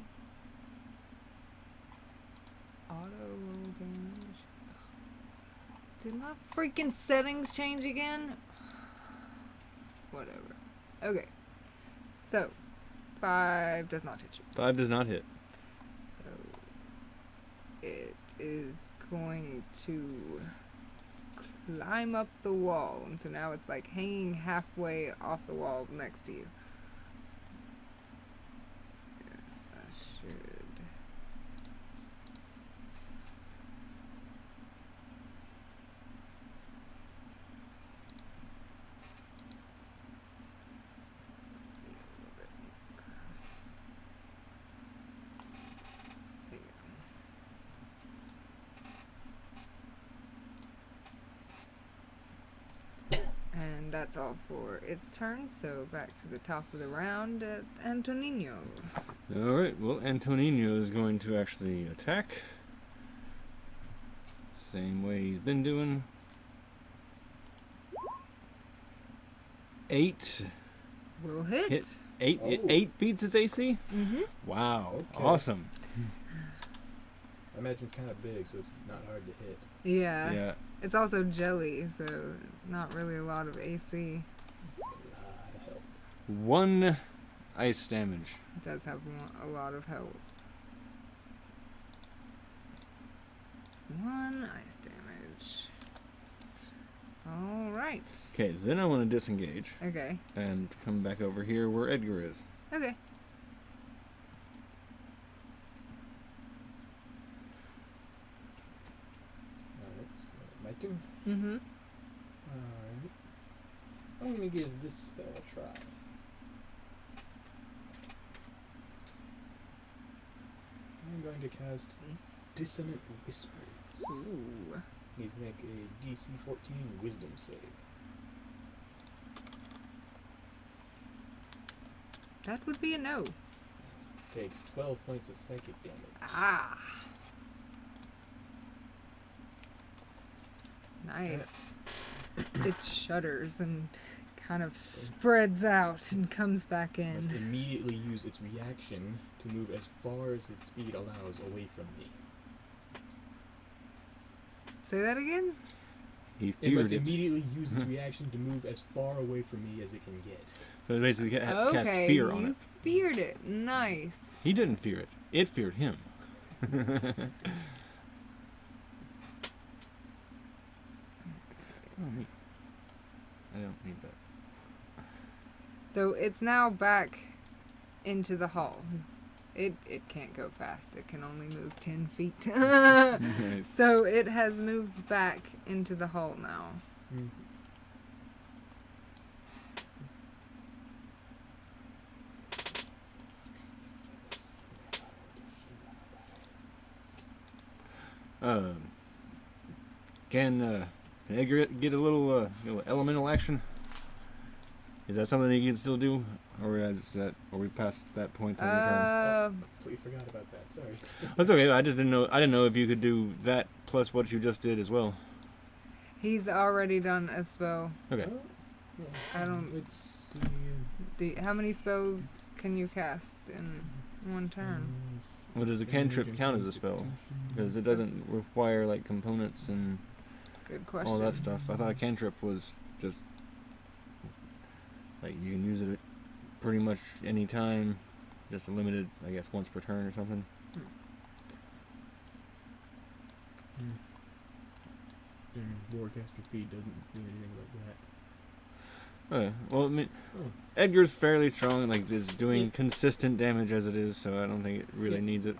Auto roll damage. Did my freaking settings change again? Whatever. Okay. So, 5 does not hit you. 5 does not hit. So it is going to climb up the wall. And so now it's like hanging halfway off the wall next to you. Yes, I should. There you go. And that's all for its turn, so back to the top of the round at Antonino. Alright, well, Antonino is going to actually attack. Same way he's been doing. 8. Will hit. Hit. 8, Oh. 8 beats his AC? Mm-hmm. Wow. Okay. Awesome. I imagine it's kind of big, so it's not hard to hit. Yeah. Yeah. It's also jelly, so not really a lot of AC. A lot of health. 1 ice damage. It does have a lot of health. 1 ice damage. Alright. Okay, then I want to disengage Okay. and come back over here where Edgar is. Okay. Alright, so my turn. Mm-hmm. Alright. I'm gonna give this spell a try. I'm going to cast Dissonant Whispers. Ooh. Needs to make a DC 14 Wisdom save. That would be a no. Takes 12 points of psychic damage. Ah. Nice. It shudders and kind of spreads out and comes back Must in. immediately use its reaction to move as far as its speed allows away from me. Say that again? He It feared must it. immediately use its reaction to move as far away from me as it can get. So it basically cast Okay, fear on you it. feared it. Nice. He didn't fear it. It feared him. Oh, neat. I don't need that. So it's now back into the hall. It can't go fast. It can only move 10 feet. Nice. So it has moved back into the hall now. Can Edgar get a little elemental action? Is that something you can still do, or is that, are we past that point on your turn? Completely forgot about that. Sorry. That's okay. I just didn't know. I didn't know if you could do that plus what you just did as well. He's already done a spell. Okay. I don't- Let's see. How many spells can you cast in one turn? Well, does a cantrip count as a spell? Because it doesn't require like components and Good question. all that stuff. I thought a cantrip was just like you can use it at pretty much any time, just a limited, I guess, once per turn or something. Warcaster feat doesn't do anything like that. Okay. Well, I mean, Oh. Edgar's fairly strong, like is doing Yeah. consistent damage as it is, so I don't think it really Yeah. needs it.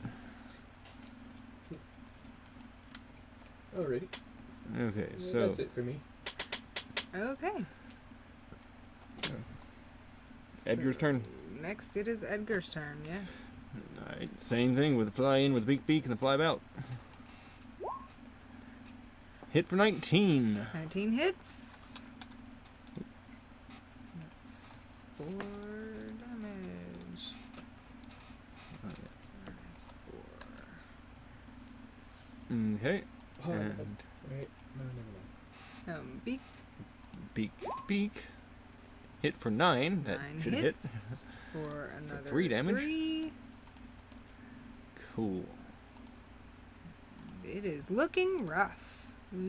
Alrighty. Okay, Well, so that's it for me. Okay. Edgar's So, turn. Next, it is Edgar's turn. Yes. Alright, same thing with the fly in with the beak and the fly out. Hit for 19. 19 hits. That's 4 damage. That's 4. Okay, Oh, and wait. No, never mind. Beak. beak. Hit for 9. That 9 should hits hit. for another 3 damage. 3. Cool. It is looking rough. Ugh,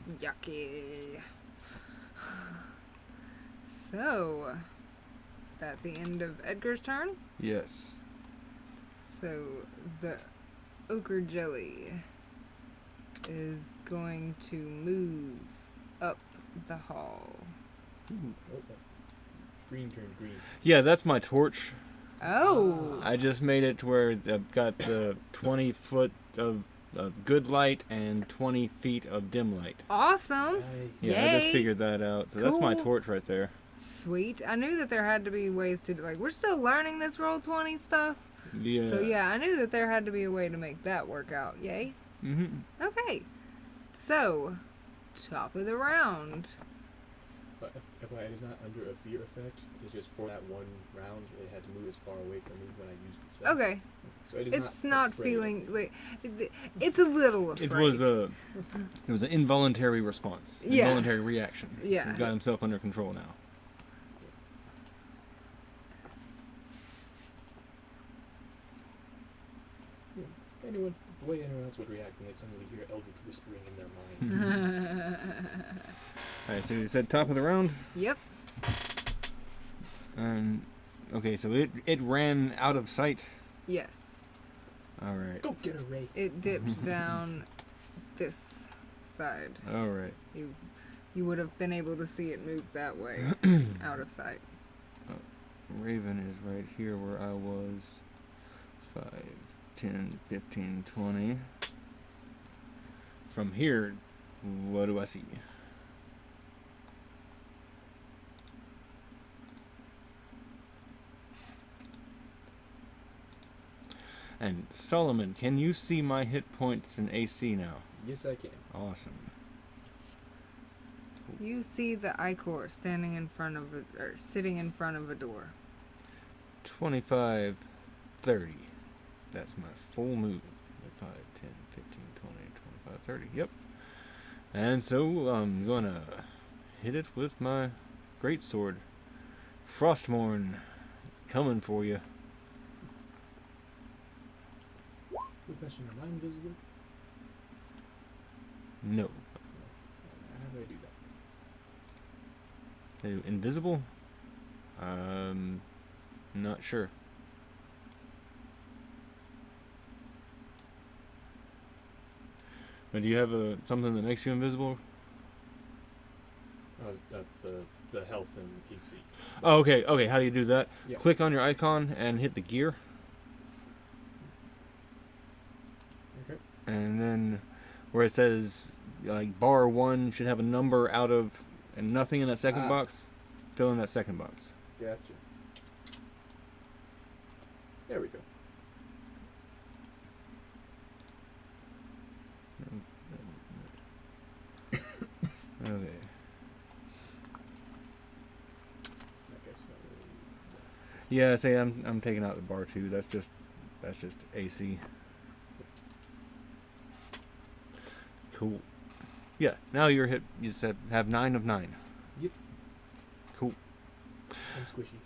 it's yucky. So, at the end of Edgar's turn, Yes. so the ochre jelly is going to move up the hall. Oh, green turned green. Yeah, that's my torch. Oh! I just made it to where I've got the 20 foot of good light and 20 feet of dim light. Awesome! Nice. Yeah, I just Yay. figured that out. So that's my Cool. torch right there. Sweet. I knew that there had to be ways to, like, we're still learning this Roll20 stuff. Yeah. So yeah, I knew that there had to be a way to make that work out. Yay. Mm-hmm. Okay. So, top of the round. But FYI, it is not under a fear effect. It's just for that one round. It had to move as far away from me when I used the spell. Okay. So it is It's not afraid. feeling like it's a little afraid. It was an involuntary response. Yeah. Involuntary reaction. Yeah. He's got himself under control now. Anyone the way anyone else would react when they suddenly hear Eldritch whispering in their mind. Alright, so you said top of the round? Yep. Okay, so it ran out of sight. Yes. Alright. Go get a Ray. It dipped down this side. Alright. You would have been able to see it move that way, out of sight. Raven is right here where I was. 5, 10, 15, 20. From here, what do I see? And Solomon, can you see my hit points in AC now? Yes, I can. Awesome. You see the Icor standing in front of or sitting in front of a door. 25, 30. That's my full move. 5, 10, 15, 20, 25, 30. Yep. And so I'm gonna hit it with my greatsword. Frostmourne, it's coming for you. Good question. Am I invisible? No. How do I do that? Invisible? Not sure. But do you have something that makes you invisible? The health and PC. Oh, okay. Okay, how do you do that? Yeah. Click on your icon and hit the gear. Okay. And then where it says like bar 1 should have a number out of and nothing in that second box, fill in that second box. Gotcha. There we go. Okay. I guess not really. Yeah, say I'm taking out the bar 2. That's just AC. Cool. Yeah, now you're hit. You said have 9 of 9. Yep. Cool. I'm squishy.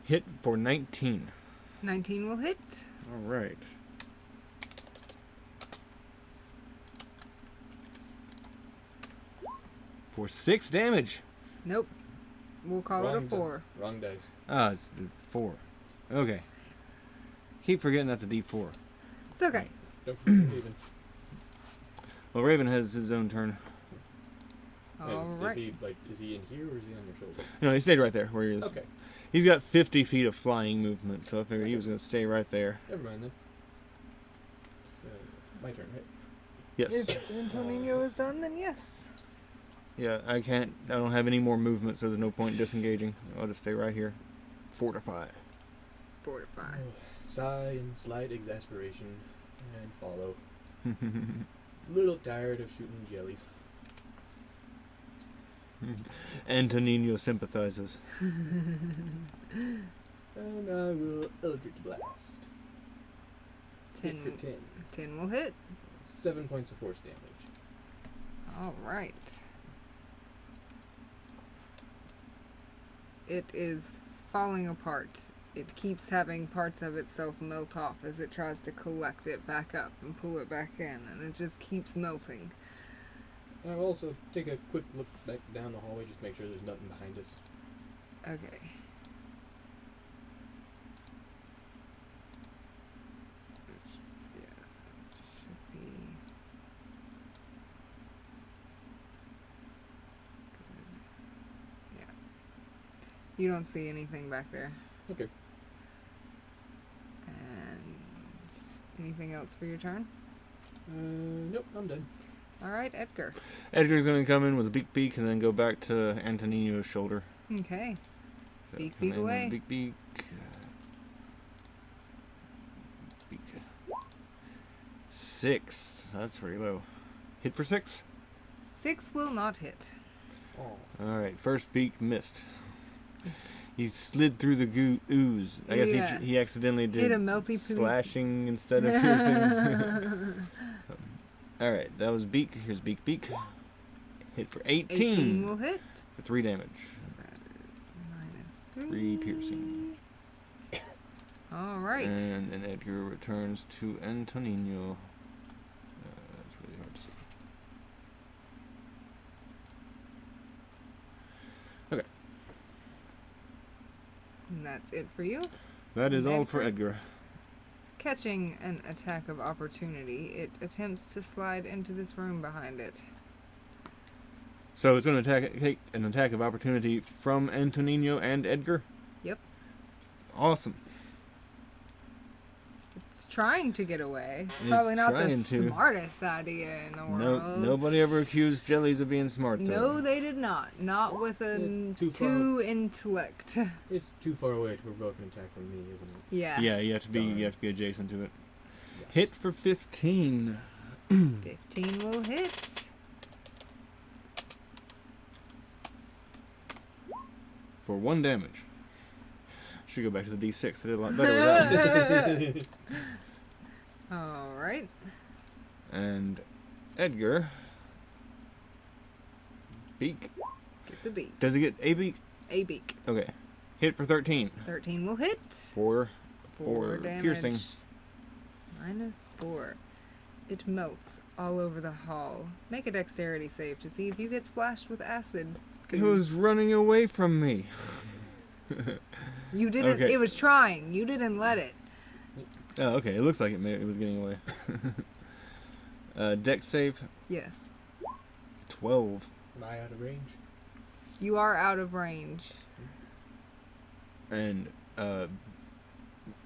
Hit for 19. 19 will hit. All right. For 6 damage. Nope. We'll call it a 4. Dice. Wrong dice. Ah, it's 4. Okay. Keep forgetting that's a D4. It's okay. Don't forget Raven. Well, Raven has his own turn. Is Alright. he is he in here or is he on your shoulder? No, he stayed right there where he is. Okay. He's got 50 feet of flying movement, so I figured he Okay. was going to stay right there. Never mind then. My turn, right? Yes. If Antonio is done, then yes. Yeah, I don't have any more movement, so there's no point disengaging. I'll just stay right here. Fortify. 4 to 5. Sigh and slight exasperation and follow. Little tired of shooting jellies. Antonino sympathizes. And I will Eldritch Blast. 10, Hit for 10. 10 will hit. 7 points of force damage. Alright. It is falling apart. It keeps having parts of itself melt off as it tries to collect it back up and pull it back in, and it just keeps melting. And I'll also take a quick look back down the hallway just to make sure there's nothing behind us. Okay. Should be. Yeah. You don't see anything back there. Okay. And anything else for your turn? Nope, I'm done. All right, Edgar. Edgar's going to come in with a beak and then go back to Antonino's shoulder. Okay. So Beak, come beak in with away. Beak. Beak. 6. That's very low. Hit for 6. 6 will not hit. Oh. Alright, first beak missed. He slid through the ooze. I guess Yeah. he accidentally did Hit a melty poo. slashing instead of piercing. Alright, that was beak. Here's beak. Hit for 18. 18 will hit. For 3 damage. So that is minus 3 piercing. All right. And then Edgar returns to Antonino. And that's it for you. That is And all for Edgar? Edgar. Catching an attack of opportunity, it attempts to slide into this room behind it. So it's going to take an attack of opportunity from Antonino and Edgar? Yep. Awesome. It's trying to get away. It's It's probably not the trying to. smartest idea in the No, world. nobody ever accused jellies of being smart, though. No, they did not. Not with a Too far. two intellect. It's too far away to provoke an attack from me, isn't it? Yeah. Yeah, you have to be adjacent to it. Hit Yes. for 15. 15 will hit. For 1 damage. Should go back to the D6. I did a lot better with that. Alright. And Edgar. Beak. Gets a beak. Does he get a beak? A beak. Okay. Hit for 13. 13 will hit. 4 4 damage. piercing. -4. It melts all over the hall. Make a dexterity save to see if you get splashed with acid. It was running away from me. You didn't. Okay. It was trying. You didn't let it. Oh, okay. It looks like it was getting away. Dex save. Yes. 12. Am I out of range? You are out of range. And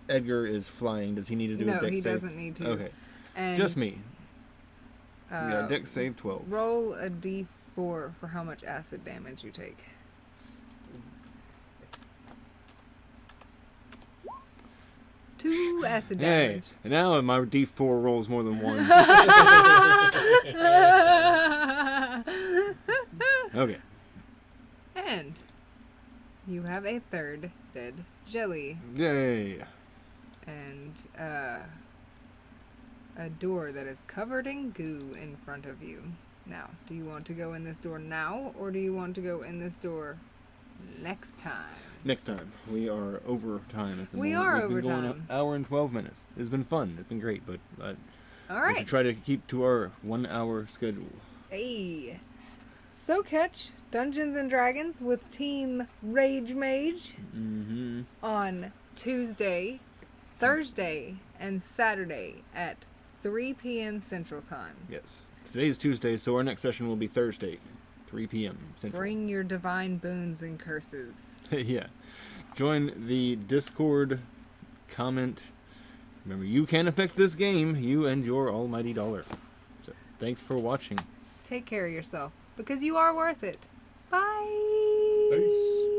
Edgar is flying. Does he need to do a No, dex he save? doesn't need to. Okay. And Just me. We got uh, dex save 12. roll a d4 for how much acid damage you take. 2 acid Hey, damage. and now my D4 rolls more than 1. Okay. And you have a third dead jelly Yay. and a door that is covered in goo in front of you. Now, do you want to go in this door now, or do you want to go in this door next time? Next time. We are over time at the We moment. are We've over been going time. an hour and 12 minutes. It's been fun. It's been great, but All we right. should try to keep to our 1 hour schedule. Hey. So catch Dungeons and Dragons with Team Rage Mage Mm-hmm. on Tuesday, Thursday, and Saturday at 3 p.m. Central Time. Yes. Today's Tuesday, so our next session will be Thursday, 3 p.m. Central. Bring your divine boons and curses. Yeah. Join the Discord, comment. Remember, you can affect this game, you and your almighty dollar. So, thanks for watching. Take care of yourself, because you are worth it. Bye. Peace.